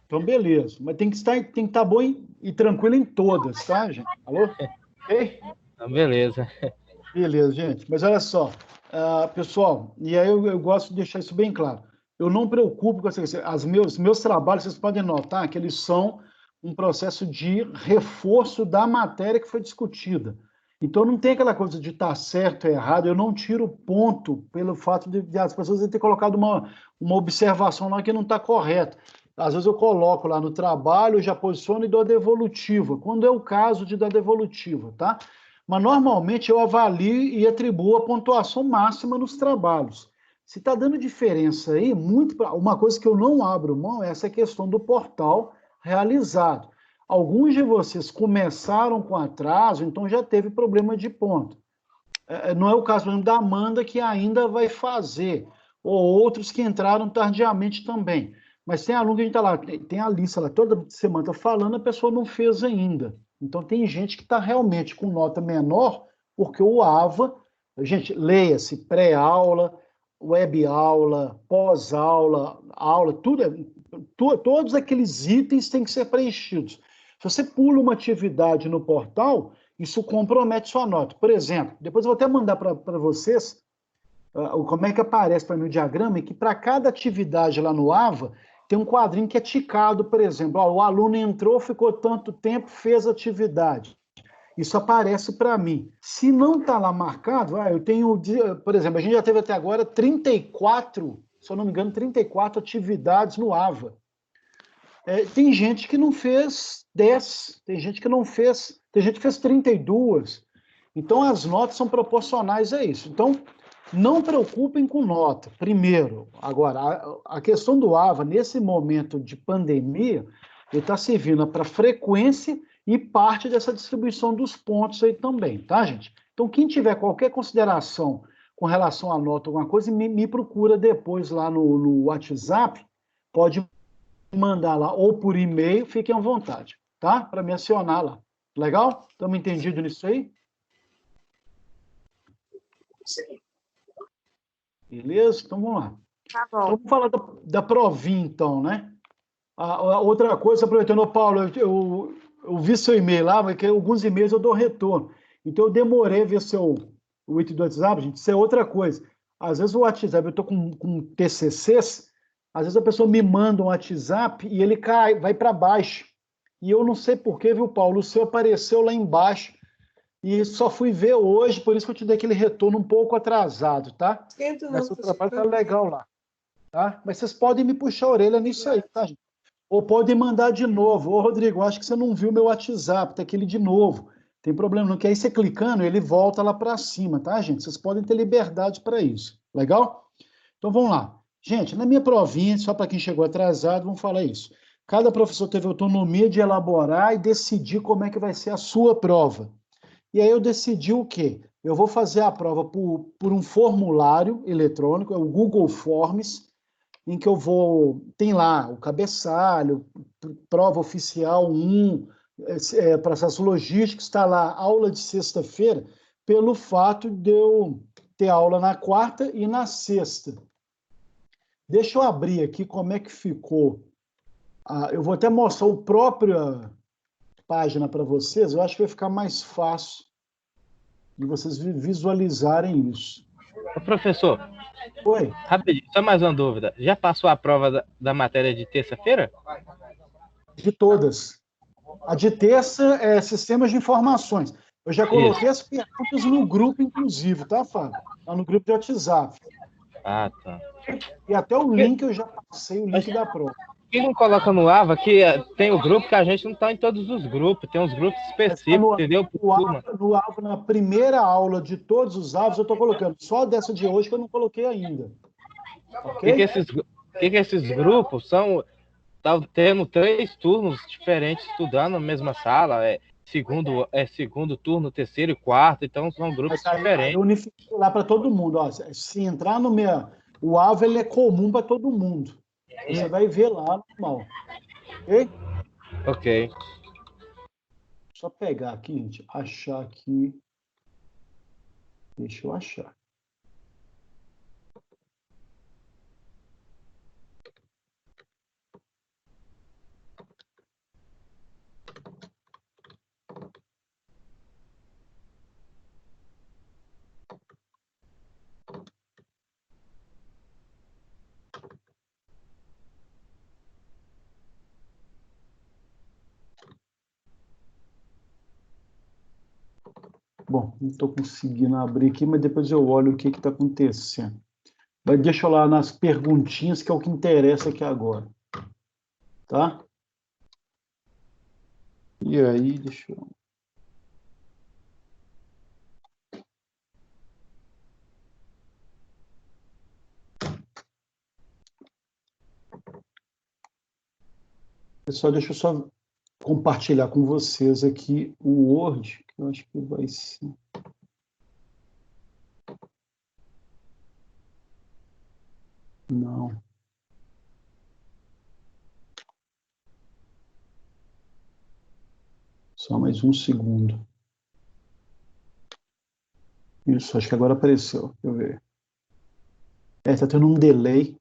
Então, beleza. Mas tem que estar bom e tranquilo em todas, tá, gente? Alô? Ok? Então, beleza. Beleza, gente. Mas olha só, pessoal, e aí eu gosto de deixar isso bem claro. Eu não me preocupo com meus trabalhos, vocês podem notar que eles são um processo de reforço da matéria que foi discutida. Então, não tem aquela coisa de estar certo ou errado, eu não tiro ponto pelo fato de as pessoas terem colocado uma observação lá que não está correta. Às vezes eu coloco lá no trabalho, já posiciono e dou a devolutiva, quando é o caso de dar devolutiva, tá? Mas, normalmente, eu avalio e atribuo a pontuação máxima nos trabalhos. Se está dando diferença aí, uma coisa que eu não abro mão é essa questão do portal realizado. Alguns de vocês começaram com atraso, então já teve problema de ponto. Não é o caso, por exemplo, da Amanda, que ainda vai fazer, ou outros que entraram tardiamente também. Mas tem aluno que a gente está lá, tem a lista lá, toda semana está falando, a pessoa não fez ainda. Então tem gente que está realmente com nota menor, porque o AVA, gente, leia-se, pré-aula, web-aula, pós-aula, aula, todos aqueles itens têm que ser preenchidos. Se você pula uma atividade no portal, isso compromete sua nota. Por exemplo, depois eu vou até mandar para vocês como é que aparece para mim o diagrama, e que para cada atividade lá no AVA, tem um quadrinho que é ticado, por exemplo. O aluno entrou, ficou tanto tempo, fez atividade. Isso aparece para mim. Se não está lá marcado, eu tenho, por exemplo, a gente já teve até agora 34, se eu não me engano, 34 atividades no AVA. Tem gente que não fez 10, tem gente que não fez, tem gente que fez 32. Então, as notas são proporcionais a isso. Então, não preocupem com nota, primeiro. Agora, a questão do AVA, nesse momento de pandemia, ele está servindo para frequência e parte dessa distribuição dos pontos aí também, tá, gente? Então, quem tiver qualquer consideração com relação à nota, alguma coisa, me procura depois lá no WhatsApp, pode mandar lá, ou por e-mail, fiquem à vontade, tá? Para me acionar lá. Legal? Estamos entendidos nisso aí? Sim. Beleza? Então, vamos lá. Tá bom. Então, vamos falar da provinha, então, né? A outra coisa, aproveitando, Paulo, eu vi seu e-mail lá, porque alguns e-mails eu dou retorno. Então, eu demorei a ver o item do WhatsApp, gente. Isso é outra coisa. Às vezes o WhatsApp, eu estou com TCCs, às vezes a pessoa me manda um WhatsApp e ele vai para baixo. E eu não sei porquê, viu, Paulo? O seu apareceu lá embaixo. E só fui ver hoje, por isso que eu te dei aquele retorno um pouco atrasado, tá? Mas o trabalho tá legal lá, tá? Mas vocês podem me puxar a orelha nisso aí, tá, gente? Ou podem mandar de novo. Ô, Rodrigo, acho que você não viu meu WhatsApp, tá aquele de novo. Tem problema não, que aí você clicando, ele volta lá para cima, tá, gente? Vocês podem ter liberdade para isso. Legal? Então, vamos lá. Gente, na minha provinha, só para quem chegou atrasado, vamos falar isso. Cada professor teve autonomia de elaborar e decidir como é que vai ser a sua prova. E aí eu decidi o quê? Eu vou fazer a prova por um formulário eletrônico, é o Google Forms, em que eu vou... Tem lá o cabeçalho, prova oficial 1, processo logístico, está lá, aula de sexta-feira, pelo fato de eu ter aula na quarta e na sexta. Deixa eu abrir aqui como é que ficou. Eu vou até mostrar a própria página para vocês, eu acho que vai ficar mais fácil de vocês visualizarem isso. Ô, professor, Oi? rapidinho, só mais uma dúvida. Já passou a prova da matéria de terça-feira? De todas. A de terça é sistemas de informações. Eu já coloquei as perguntas no grupo, inclusive, tá, Fábio? Lá no grupo de WhatsApp. Ah, tá. E até o link eu já passei, o link da prova. Quem não coloca no AVA que tem o grupo, que a gente não está em todos os grupos, tem uns grupos específicos, entendeu? No AVA, na primeira aula de todos os AVAs, eu estou colocando. Só dessa de hoje que eu não coloquei ainda. Ok? Que esses grupos são... Tá tendo 3 turnos diferentes estudando na mesma sala, segundo turno, terceiro e quarto, então são grupos diferentes. Eu unifiquei lá para todo mundo. Ó, se entrar no meu... O AVA ele é comum para todo mundo. Você vai ver lá normal. Ok? Ok. Só pegar aqui, gente. Achar aqui. Deixa eu achar. Bom, não estou conseguindo abrir aqui, mas depois eu olho o que está acontecendo. Mas deixa eu lá nas perguntinhas, que é o que interessa aqui agora. Tá? E aí, deixa eu... Pessoal, deixa eu só compartilhar com vocês aqui o Word, que eu acho que vai ser... Não. Só mais um segundo. Isso, acho que agora apareceu. Deixa eu ver. Tá tendo um delay.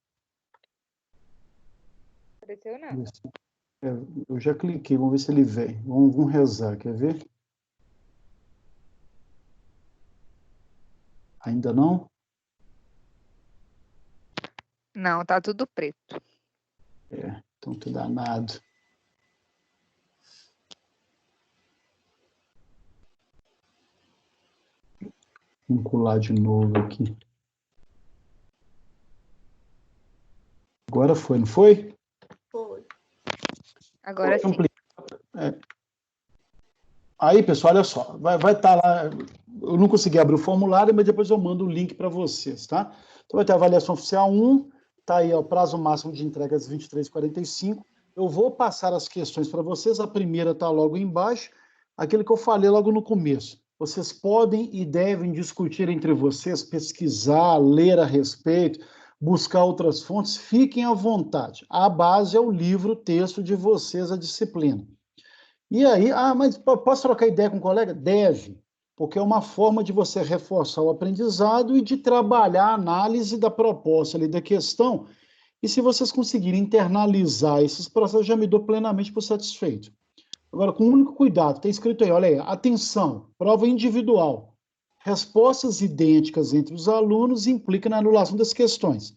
apareceu, não. Eu já cliquei, vamos ver se ele vem. Vamos rezar, quer ver? Ainda não? Não, tá tudo preto. Então tô danado. Vincular de novo aqui. Agora foi, não foi? Foi. Agora sim. Aí, pessoal, olha só. Vai estar lá. Eu não consegui abrir o formulário, mas depois eu mando o link para vocês, tá? Então vai ter a avaliação oficial 1, tá aí, ó, o prazo máximo de entrega às 23h45. Eu vou passar as questões para vocês. A primeira está logo embaixo, aquilo que eu falei logo no começo. Vocês podem e devem discutir entre vocês, pesquisar, ler a respeito, buscar outras fontes, fiquem à vontade. A base é o livro, o texto de vocês, a disciplina. E aí, mas posso trocar ideia com o colega? Deve, porque é uma forma de você reforçar o aprendizado e de trabalhar a análise da proposta ali da questão. E se vocês conseguirem internalizar esses processos, eu já me dou plenamente por satisfeito. Agora, com um único cuidado, está escrito aí, olha aí, atenção, prova individual. Respostas idênticas entre os alunos implica na anulação das questões.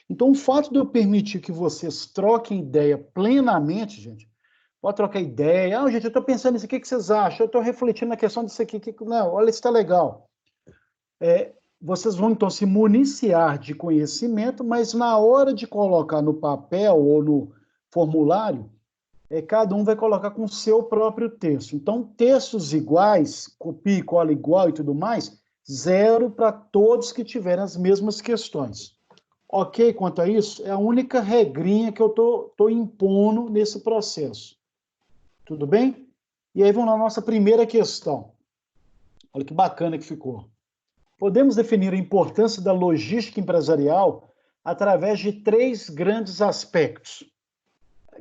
Então, o fato de eu permitir que vocês troquem ideia plenamente, gente, pode trocar ideia. Gente, eu estou pensando nisso aqui, o que vocês acham? Eu estou refletindo na questão disso aqui. Não, olha, isso está legal. Vocês vão, então, se municiar de conhecimento, mas na hora de colocar no papel ou no formulário, cada um vai colocar com o seu próprio texto. Então, textos iguais, copia e cola igual e tudo mais, 0 para todos que tiverem as mesmas questões. Ok quanto a isso? É a única regrinha que eu estou impondo nesse processo. Tudo bem? E aí vamos na nossa primeira questão. Olha que bacana que ficou. Podemos definir a importância da logística empresarial através de 3 grandes aspectos.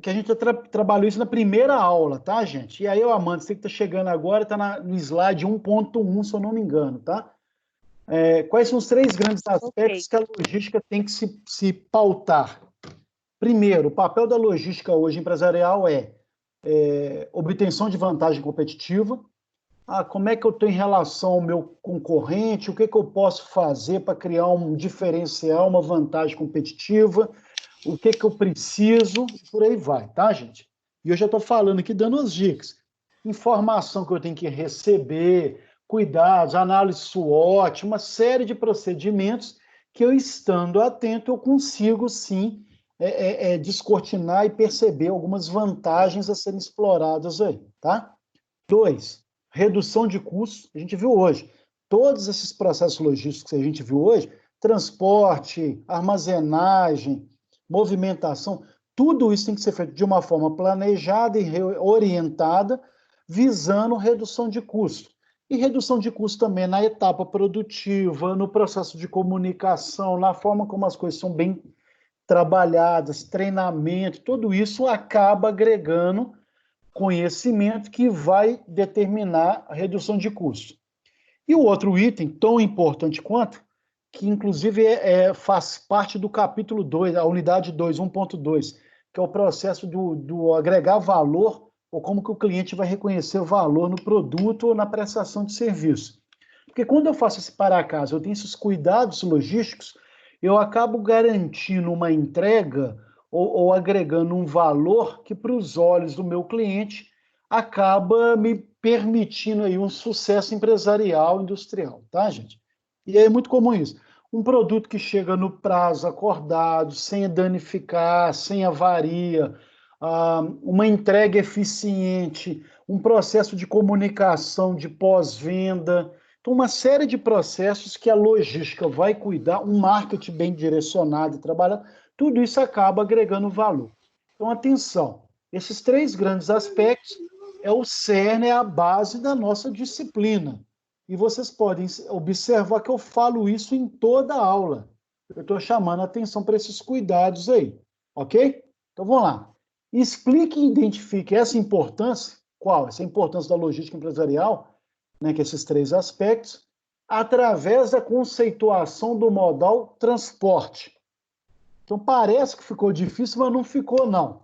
Que a gente trabalhou isso na primeira aula, tá, gente? E aí, Amanda, você que está chegando agora, está no slide 1.1, se eu não me engano, tá? Quais são os 3 grandes aspectos que a logística tem que se pautar? Primeiro, o papel da logística hoje empresarial é obtenção de vantagem competitiva. Como é que eu estou em relação ao meu concorrente? O que eu posso fazer para criar um diferencial, uma vantagem competitiva? O que eu preciso? Por aí vai, tá, gente? E eu já estou falando aqui, dando as dicas. Informação que eu tenho que receber, cuidados, análise SWOT, uma série de procedimentos que eu, estando atento, eu consigo, sim, descortinar e perceber algumas vantagens a serem exploradas aí, tá? 2, redução de custos. A gente viu hoje, todos esses processos logísticos que a gente viu hoje, transporte, armazenagem, movimentação, tudo isso tem que ser feito de uma forma planejada e orientada, visando redução de custo. E redução de custo também na etapa produtiva, no processo de comunicação, na forma como as coisas são bem trabalhadas, treinamento, tudo isso acaba agregando conhecimento que vai determinar a redução de custo. E o outro item, tão importante quanto, que inclusive faz parte do capítulo 2, a unidade 2, 1.2, que é o processo do agregar valor, ou como que o cliente vai reconhecer o valor no produto ou na prestação de serviço. Porque quando eu faço esse para-casa, eu tenho esses cuidados logísticos, eu acabo garantindo uma entrega ou agregando um valor que, para os olhos do meu cliente, acaba me permitindo aí um sucesso empresarial, industrial, tá, gente? E é muito comum isso. Um produto que chega no prazo acordado, sem danificar, sem avaria, uma entrega eficiente, um processo de comunicação de pós-venda. Então, uma série de processos que a logística vai cuidar, um marketing bem direcionado e trabalhado, tudo isso acaba agregando valor. Então, atenção, esses 3 grandes aspectos é o cerne, é a base da nossa disciplina. E vocês podem observar que eu falo isso em toda a aula. Eu estou chamando a atenção para esses cuidados aí, ok? Então, vamos lá. Explique e identifique essa importância, qual? Essa importância da logística empresarial, né, que esses 3 aspectos, através da conceituação do modal transporte. Então, parece que ficou difícil, mas não ficou, não.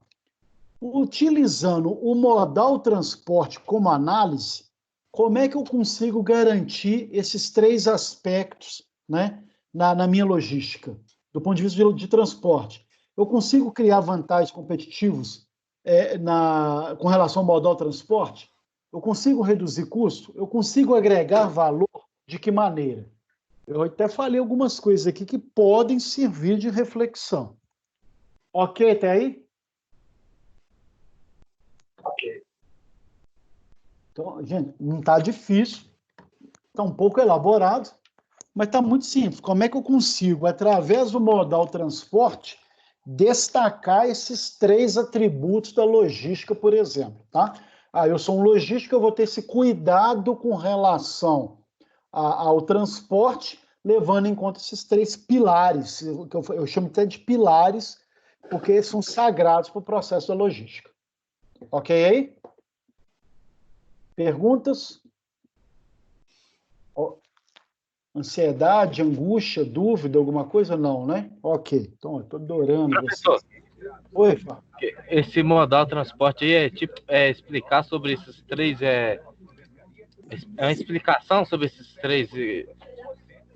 Utilizando o modal transporte como análise, como é que eu consigo garantir esses 3 aspectos, né, na minha logística, do ponto de vista de transporte? Eu consigo criar vantagens competitivas com relação ao modal transporte? Eu consigo reduzir custo? Eu consigo agregar valor? De que maneira? Eu até falei algumas coisas aqui que podem servir de reflexão. Ok até aí? Ok. Então, gente, não está difícil, está um pouco elaborado, mas está muito simples. Como é que eu consigo, através do modal transporte, destacar esses 3 atributos da logística, por exemplo, tá? Eu sou um logístico, eu vou ter esse cuidado com relação ao transporte, levando em conta esses 3 pilares, que eu chamo até de pilares, porque são sagrados para o processo da logística. Ok aí? Perguntas? Ansiedade, angústia, dúvida, alguma coisa? Não, né? Ok. Então, eu estou adorando Professor, vocês. Oi, Fábio. esse modal transporte aí é explicar sobre esses 3... É uma explicação sobre esses 3...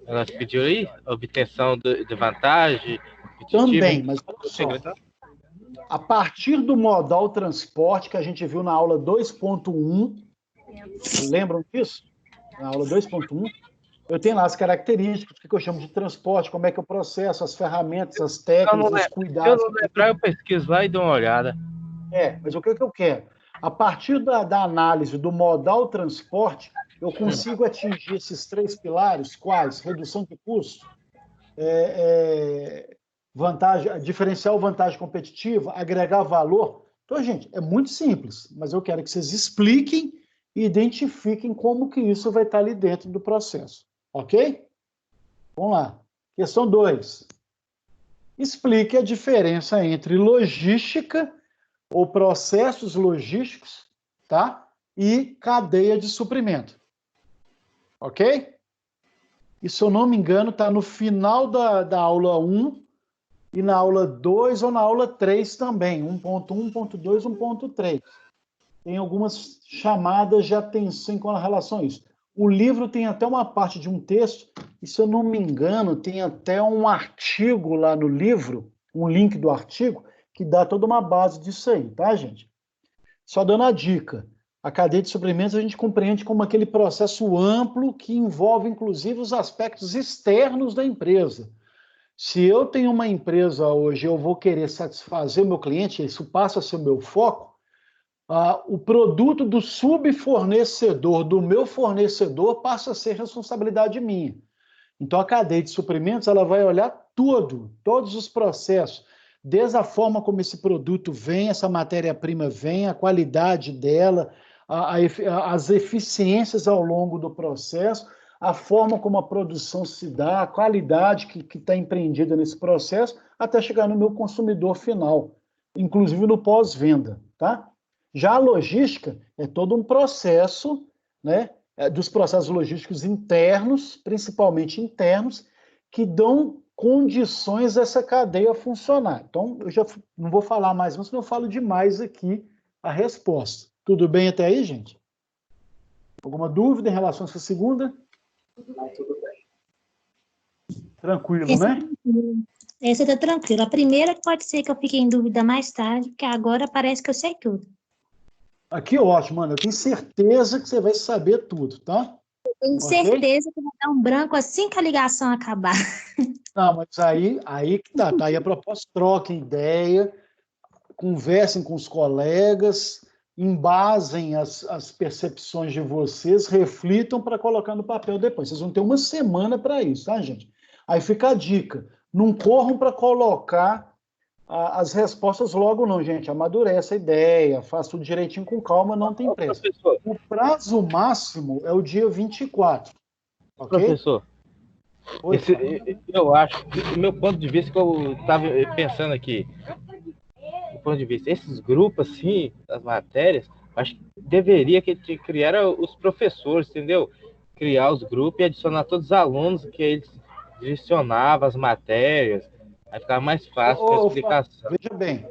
Nós pediu aí? Obtenção de vantagem. Também, mas olha só. A partir do modal transporte que a gente viu na aula 2.1, lembram disso? Na aula 2.1, eu tenho lá as características, o que eu chamo de transporte, como é que eu processo, as ferramentas, as técnicas, os cuidados. Se eu não lembrar, eu pesquiso lá e dou uma olhada. Mas o que eu quero? A partir da análise do modal transporte, eu consigo atingir esses 3 pilares, quais? Redução de custo, diferencial vantagem competitiva, agregar valor. Então, gente, é muito simples, mas eu quero que vocês expliquem e identifiquem como que isso vai estar ali dentro do processo. Ok? Vamos lá. Questão 2. Explique a diferença entre logística ou processos logísticos, tá? E cadeia de suprimento. Ok? E, se eu não me engano, está no final da aula 1 e na aula 2 ou na aula 3 também, 1.1, 1.2, 1.3. Tem algumas chamadas de atenção com relação a isso. O livro tem até uma parte de um texto, e, se eu não me engano, tem até um artigo lá no livro, um link do artigo, que dá toda uma base disso aí, tá, gente? Só dando a dica, a cadeia de suprimentos a gente compreende como aquele processo amplo que envolve, inclusive, os aspectos externos da empresa. Se eu tenho uma empresa hoje, eu vou querer satisfazer o meu cliente, isso passa a ser o meu foco, o produto do subfornecedor, do meu fornecedor, passa a ser responsabilidade minha. Então, a cadeia de suprimentos ela vai olhar todos os processos, desde a forma como esse produto vem, essa matéria-prima vem, a qualidade dela, as eficiências ao longo do processo, a forma como a produção se dá, a qualidade que está empreendida nesse processo, até chegar no meu consumidor final, inclusive no pós-venda, tá? Já a logística é todo um processo, né, dos processos logísticos internos, principalmente internos, que dão condições a essa cadeia funcionar. Então, eu já não vou falar mais, mas eu falo demais aqui a resposta. Tudo bem até aí, gente? Alguma dúvida em relação a essa segunda? Não, tudo bem. Tranquilo, Essa né? Essa tá tranquila. A primeira pode ser que eu fique em dúvida mais tarde, porque agora parece que eu sei tudo. Aqui, ótimo, mano. Eu tenho certeza que você vai saber tudo, tá? Tenho certeza que vai dar um branco assim que a ligação acabar. Não, mas aí que tá. Aí a proposta, troquem ideia, conversem com os colegas, embasem as percepções de vocês, reflitam para colocar no papel depois. Vocês vão ter uma semana para isso, tá, gente? Aí fica a dica. Não corram para colocar as respostas logo não, gente. Amadurece a ideia, faça tudo direitinho com calma, não tem pressa. Professor. O prazo máximo é o dia 24. Ok? Professor, eu acho, do meu ponto de vista, que eu estava pensando aqui, do ponto de vista, esses grupos, assim, das matérias, acho que deveria criar os professores, entendeu? Criar os grupos e adicionar todos os alunos, que eles direcionavam as matérias, aí ficava mais fácil a explicação. Veja bem,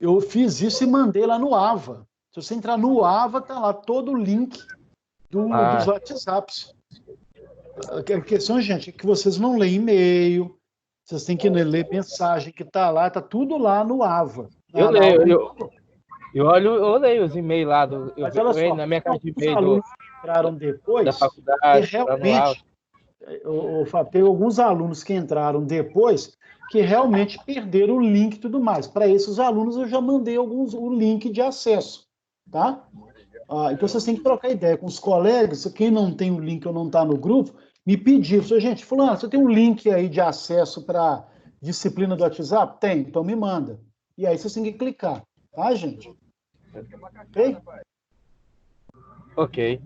Eu fiz isso e mandei lá no AVA. Se você entrar no AVA, tá lá todo o link dos WhatsApps. A questão, gente, é que vocês não leem e-mail, vocês têm que ler mensagem que tá lá, tá tudo lá no AVA. Eu leio, eu leio os e-mails lá, Mas olha só, na minha caixa de os e-mail alunos que entraram depois, da faculdade, que realmente, tem alguns alunos que entraram depois que realmente perderam o link e tudo mais. Para esses alunos eu já mandei o link de acesso, tá? Então vocês têm que trocar ideia com os colegas, quem não tem o link ou não está no grupo, me pedir, gente, fulano, você tem um link aí de acesso para disciplina do WhatsApp? Tem, então me manda. E aí vocês têm que clicar, tá, gente? Ok? Ok.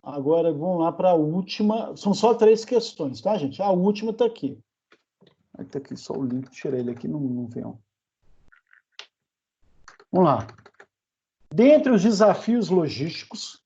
Agora vamos lá para a última, são só 3 questões, tá, gente? A última está aqui. Está aqui só o link, tirei ele aqui, não vem. Vamos lá. Dentre os desafios logísticos,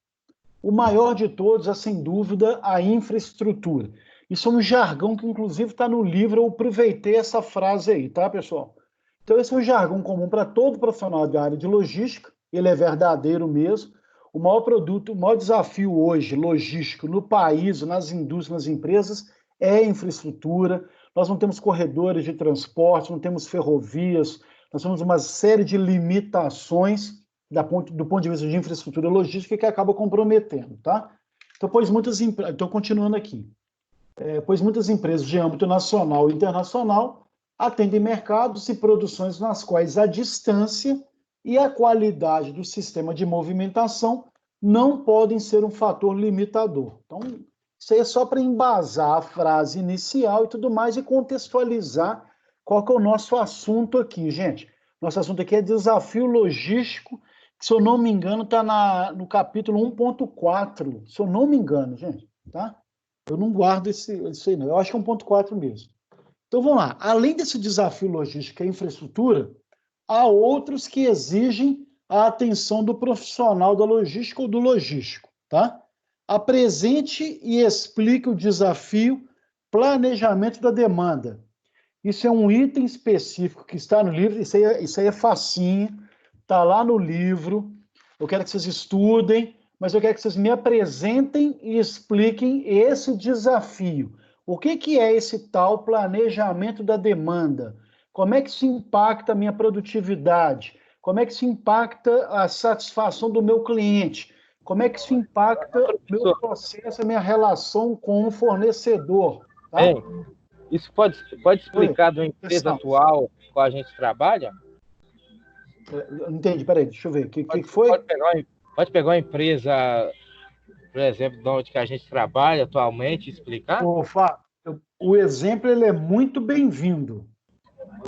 o maior de todos é, sem dúvida, a infraestrutura. Isso é um jargão que, inclusive, está no livro, eu aproveitei essa frase aí, tá, pessoal? Então, esse é um jargão comum para todo profissional da área de logística, ele é verdadeiro mesmo. O maior desafio hoje, logístico, no país, nas indústrias, nas empresas, é a infraestrutura. Nós não temos corredores de transporte, não temos ferrovias, nós temos uma série de limitações do ponto de vista de infraestrutura logística que acaba comprometendo, tá? Então, continuando aqui. Pois muitas empresas de âmbito nacional e internacional atendem mercados e produções nas quais a distância e a qualidade do sistema de movimentação não podem ser um fator limitador. Então, isso aí é só para embasar a frase inicial e tudo mais e contextualizar qual que é o nosso assunto aqui, gente. Nosso assunto aqui é desafio logístico, que, se eu não me engano, está no capítulo 1.4, se eu não me engano, gente, tá? Eu não guardo isso aí, não. Eu acho que é 1.4 mesmo. Então, vamos lá. Além desse desafio logístico e infraestrutura, há outros que exigem a atenção do profissional da logística ou do logístico, tá? Apresente e explique o desafio planejamento da demanda. Isso é um item específico que está no livro, isso aí é facinho, está lá no livro. Eu quero que vocês estudem, mas eu quero que vocês me apresentem e expliquem esse desafio. O que é esse tal planejamento da demanda? Como é que isso impacta a minha produtividade? Como é que isso impacta a satisfação do meu cliente? Como é que isso impacta o meu processo, a minha relação com o fornecedor? Tá? Isso pode explicar da empresa atual com a gente trabalha? Não entendi, peraí, deixa eu ver. O que foi? Pode pegar uma empresa, por exemplo, de onde que a gente trabalha atualmente e explicar? Fábio, o exemplo ele é muito bem-vindo,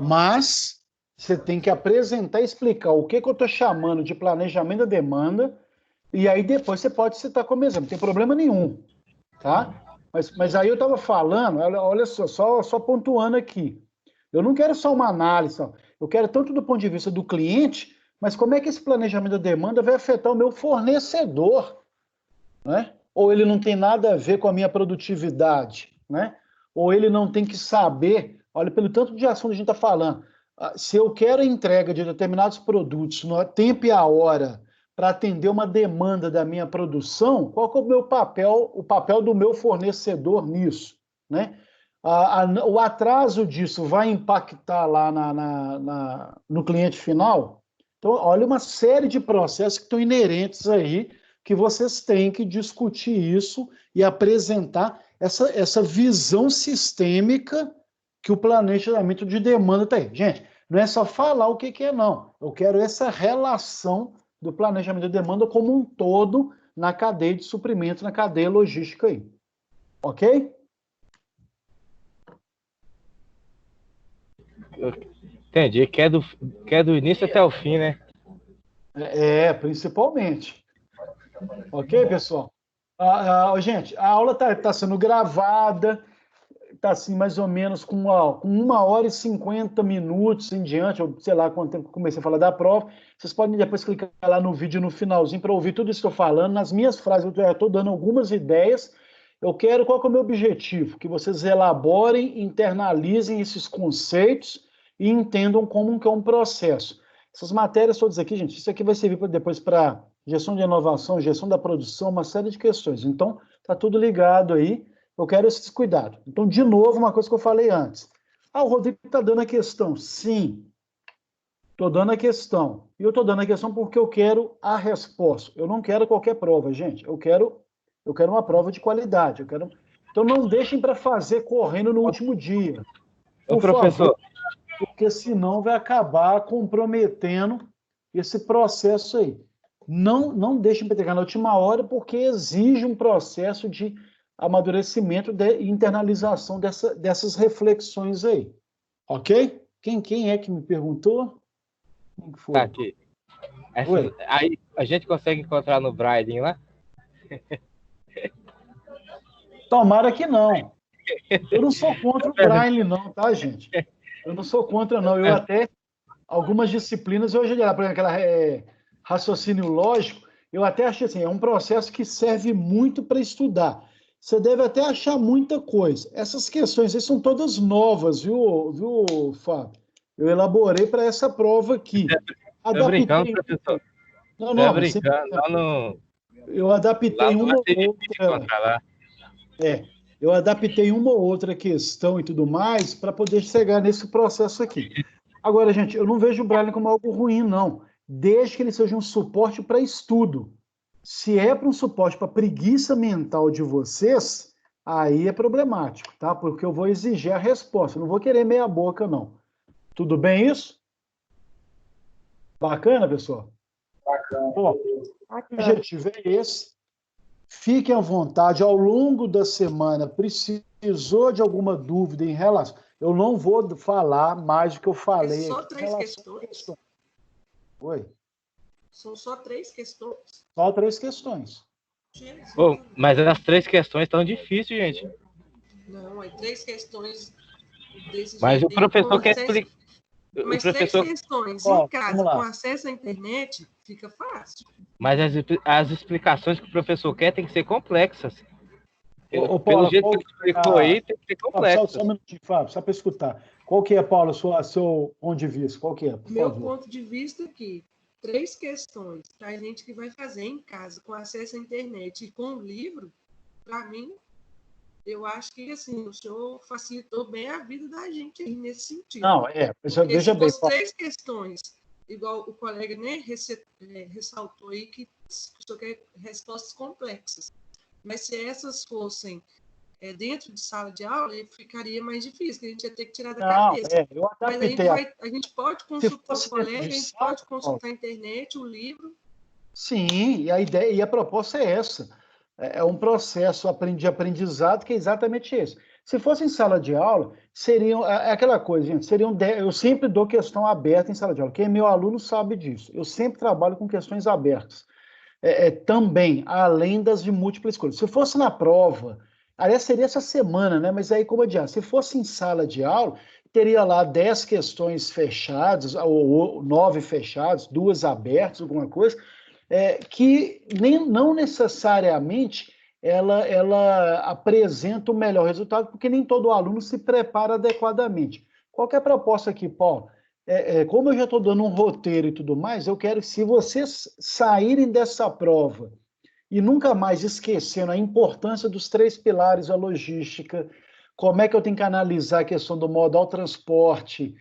mas você tem que apresentar e explicar o que eu estou chamando de planejamento da demanda, e aí depois você pode citar como exemplo, não tem problema nenhum, tá? Mas aí eu estava falando, olha só pontuando aqui, eu não quero só uma análise, eu quero tanto do ponto de vista do cliente, mas como é que esse planejamento da demanda vai afetar o meu fornecedor, né? Ou ele não tem nada a ver com a minha produtividade, né? Ou ele não tem que saber, olha, pelo tanto de ação que a gente está falando, se eu quero a entrega de determinados produtos no tempo e a hora para atender uma demanda da minha produção, qual que é o meu papel, o papel do meu fornecedor nisso, né? O atraso disso vai impactar lá no cliente final? Então, olha, uma série de processos que estão inerentes aí, que vocês têm que discutir isso e apresentar essa visão sistêmica que o planejamento de demanda tem. Gente, não é só falar o que é, não. Eu quero essa relação do planejamento de demanda como um todo na cadeia de suprimento, na cadeia logística aí. Ok? Entendi, que é do início até o fim, né? Principalmente. Ok, pessoal? Gente, a aula está sendo gravada, está assim, mais ou menos com 1h50 em diante, ou sei lá quanto tempo que eu comecei a falar da prova. Vocês podem depois clicar lá no vídeo no finalzinho para ouvir tudo isso que eu estou falando. Nas minhas frases, eu já estou dando algumas ideias. Qual que é o meu objetivo? Que vocês elaborem, internalizem esses conceitos e entendam como que é um processo. Essas matérias todas aqui, gente, isso aqui vai servir depois para gestão de inovação, gestão da produção, uma série de questões. Então, tá tudo ligado aí. Eu quero esses cuidados. Então, de novo, uma coisa que eu falei antes. O Rodrigo está dando a questão. Sim, estou dando a questão. E eu estou dando a questão porque eu quero a resposta. Eu não quero qualquer prova, gente. Eu quero uma prova de qualidade. Então, não deixem para fazer correndo no último dia. Ô, professor. Favor, porque senão vai acabar comprometendo esse processo aí. Não deixem para entregar na última hora, porque exige um processo de amadurecimento e internalização dessas reflexões aí. Ok? Quem é que me perguntou? Quem foi? Tá aqui. Aí a gente consegue encontrar no Braille lá? Tomara que não. Eu não sou contra o Braille, não, tá, gente? Eu não sou contra, não. Eu até, algumas disciplinas, eu já por exemplo, aquela raciocínio lógico, eu até achei assim, é um processo que serve muito para estudar. Você deve até achar muita coisa. Essas questões aí são todas novas, viu, Fábio? Eu elaborei para essa prova aqui. Tô brincando, professor. Não, tô brincando. Lá no... Eu adaptei uma ou outra. Eu adaptei uma ou outra questão e tudo mais para poder chegar nesse processo aqui. Agora, gente, eu não vejo o Braille como algo ruim, não. Desde que ele seja um suporte para estudo. Se é para um suporte para preguiça mental de vocês, aí é problemático, tá? Porque eu vou exigir a resposta. Eu não vou querer meia boca, não. Tudo bem isso? Bacana, pessoal? Bacana. Bom, o objetivo é esse. Fiquem à vontade. Ao longo da semana, precisou de alguma dúvida em relação... Eu não vou falar mais do que eu falei. Só 3 questões? Oi? São só 3 questões? Só 3 questões. Oh, mas as 3 questões estão difíceis, gente. Não, é 3 questões desse mas jeito. O professor quer explicar. Mas professor... 3 questões em casa, com acesso à internet, fica fácil. Mas as explicações que o professor quer tem que ser complexas. Paula, pelo jeito que ele explicou aí, tem que ser complexas. Só um minutinho, Fábio, só para escutar. Qual que é, Paula, seu ponto de vista? Qual que é? Meu ponto de vista aqui, 3 questões para a gente que vai fazer em casa, com acesso à internet e com o livro, para mim, eu acho que assim, o senhor facilitou bem a vida da gente aí nesse sentido. Não, veja bem. Se fosse 3 questões, igual o colega, né, ressaltou aí que o senhor quer respostas complexas. Mas se essas fossem dentro de sala de aula, ficaria mais difícil, que a gente ia ter que tirar da cabeça. Eu adaptei. Mas a gente pode consultar o colega, a gente pode consultar a internet, o livro. Sim, e a ideia e a proposta é essa. É um processo de aprendizado que é exatamente esse. Se fosse em sala de aula, seriam... É aquela coisa, gente, eu sempre dou questão aberta em sala de aula. Quem é meu aluno sabe disso. Eu sempre trabalho com questões abertas. Também, além das de múltipla escolha. Se fosse na prova, aliás, seria essa semana, né? Mas aí, como adianta, se fosse em sala de aula, teria lá 10 questões fechadas, ou 9 fechadas, 2 abertas, alguma coisa, que não necessariamente ela apresenta o melhor resultado, porque nem todo aluno se prepara adequadamente. Qual que é a proposta aqui, Paulo? Como eu já estou dando um roteiro e tudo mais, eu quero que, se vocês saírem dessa prova e nunca mais esquecendo a importância dos 3 pilares da logística, como é que eu tenho que analisar a questão do modal transporte,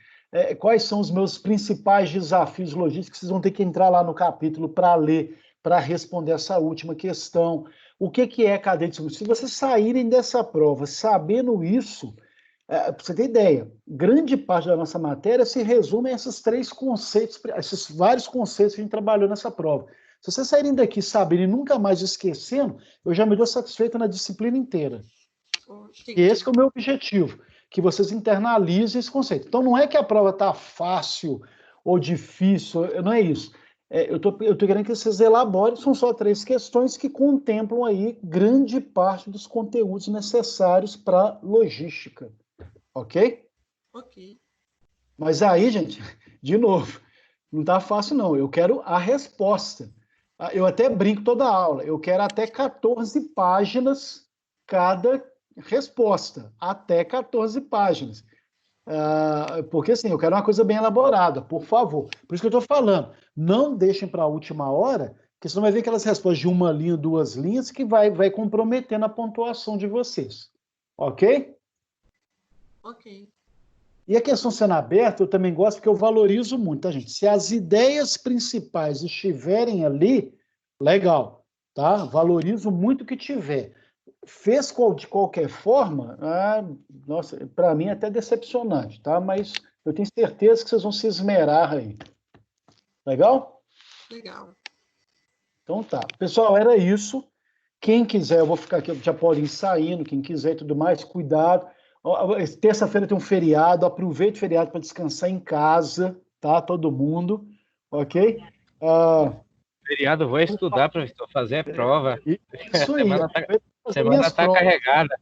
quais são os meus principais desafios logísticos, vocês vão ter que entrar lá no capítulo para ler, para responder essa última questão. O que é cadeia de suprimentos? Se vocês saírem dessa prova sabendo isso, para você ter ideia, grande parte da nossa matéria se resume a esses 3 conceitos, esses vários conceitos que a gente trabalhou nessa prova. Se vocês saírem daqui sabendo e nunca mais esquecendo, eu já me dou satisfeito na disciplina inteira. E esse é o meu objetivo, que vocês internalizem esse conceito. Então, não é que a prova está fácil ou difícil, não é isso. Eu tô querendo que vocês elaborem, são só 3 questões que contemplam aí grande parte dos conteúdos necessários para logística. Ok? Ok. Mas aí, gente, de novo, não está fácil, não. Eu quero a resposta. Eu até brinco toda aula. Eu quero até 14 páginas cada resposta. Até 14 páginas. Porque assim, eu quero uma coisa bem elaborada, por favor. Por isso que eu estou falando. Não deixem para a última hora, porque senão vai ver aquelas respostas de uma linha, 2 linhas, que vai comprometendo a pontuação de vocês. Ok? Ok. E a questão sendo aberta, eu também gosto, porque eu valorizo muito, tá, gente? Se as ideias principais estiverem ali, legal, tá? Valorizo muito o que tiver. Fez de qualquer forma, nossa, para mim é até decepcionante, tá? Mas eu tenho certeza que vocês vão se esmerar aí. Legal? Legal. Então tá. Pessoal, era isso. Quem quiser, eu vou ficar aqui, já podem ir saindo, quem quiser e tudo mais, cuidado. Terça-feira tem um feriado, aproveite o feriado para descansar em casa, tá? Todo mundo, ok? Feriado, vou estudar, professor, fazer a prova. Isso aí. Semana está carregada.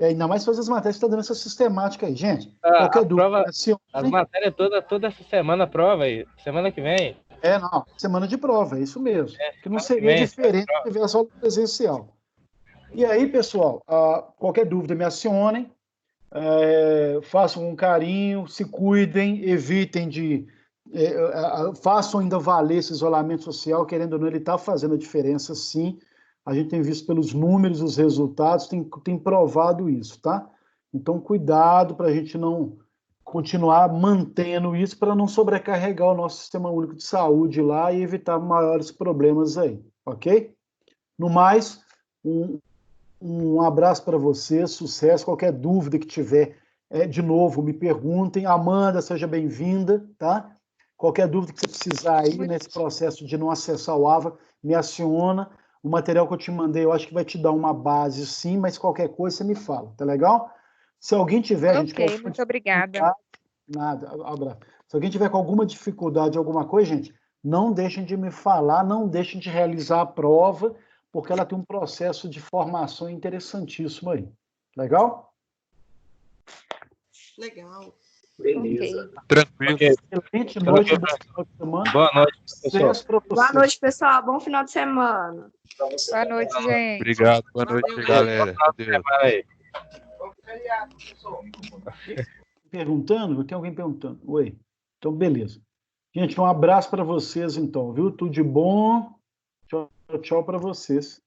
Ainda mais fazer as matérias que está dando essa sistemática aí, gente. Qualquer dúvida. As matérias toda essa semana, prova aí. Semana que vem. Não, semana de prova, é isso mesmo. Que não seria diferente se tivesse aula presencial. E aí, pessoal, qualquer dúvida me acionem, façam um carinho, se cuidem, evitem façam ainda valer esse isolamento social, querendo ou não, ele está fazendo a diferença, sim. A gente tem visto pelos números, os resultados, tem provado isso, tá? Então, cuidado para a gente não continuar mantendo isso, para não sobrecarregar o nosso Sistema Único de Saúde lá e evitar maiores problemas aí, ok? No mais, um abraço para você, sucesso. Qualquer dúvida que tiver, de novo, me perguntem. Amanda, seja bem-vinda, tá? Qualquer dúvida que você precisar aí nesse processo de não acessar o AVA, me aciona. O material que eu te mandei, eu acho que vai te dar uma base, sim, mas qualquer coisa você me fala, tá legal? Se alguém tiver, Ok, muito obrigada. Nada, abraço. Se alguém tiver com alguma dificuldade, alguma coisa, gente, não deixem de me falar, não deixem de realizar a prova, porque ela tem um processo de formação interessantíssimo aí. Legal? Legal. Beleza. Okay. Tranquilo. Excelente noite, bom final de semana. Boa noite, pessoal. Boa noite, pessoal. Bom final de semana. Boa noite, gente. Obrigado, boa noite, galera. Deus. Perguntando? Tem alguém perguntando? Oi. Então, beleza. Gente, um abraço para vocês, então, viu? Tudo de bom. Tchau, tchau para vocês.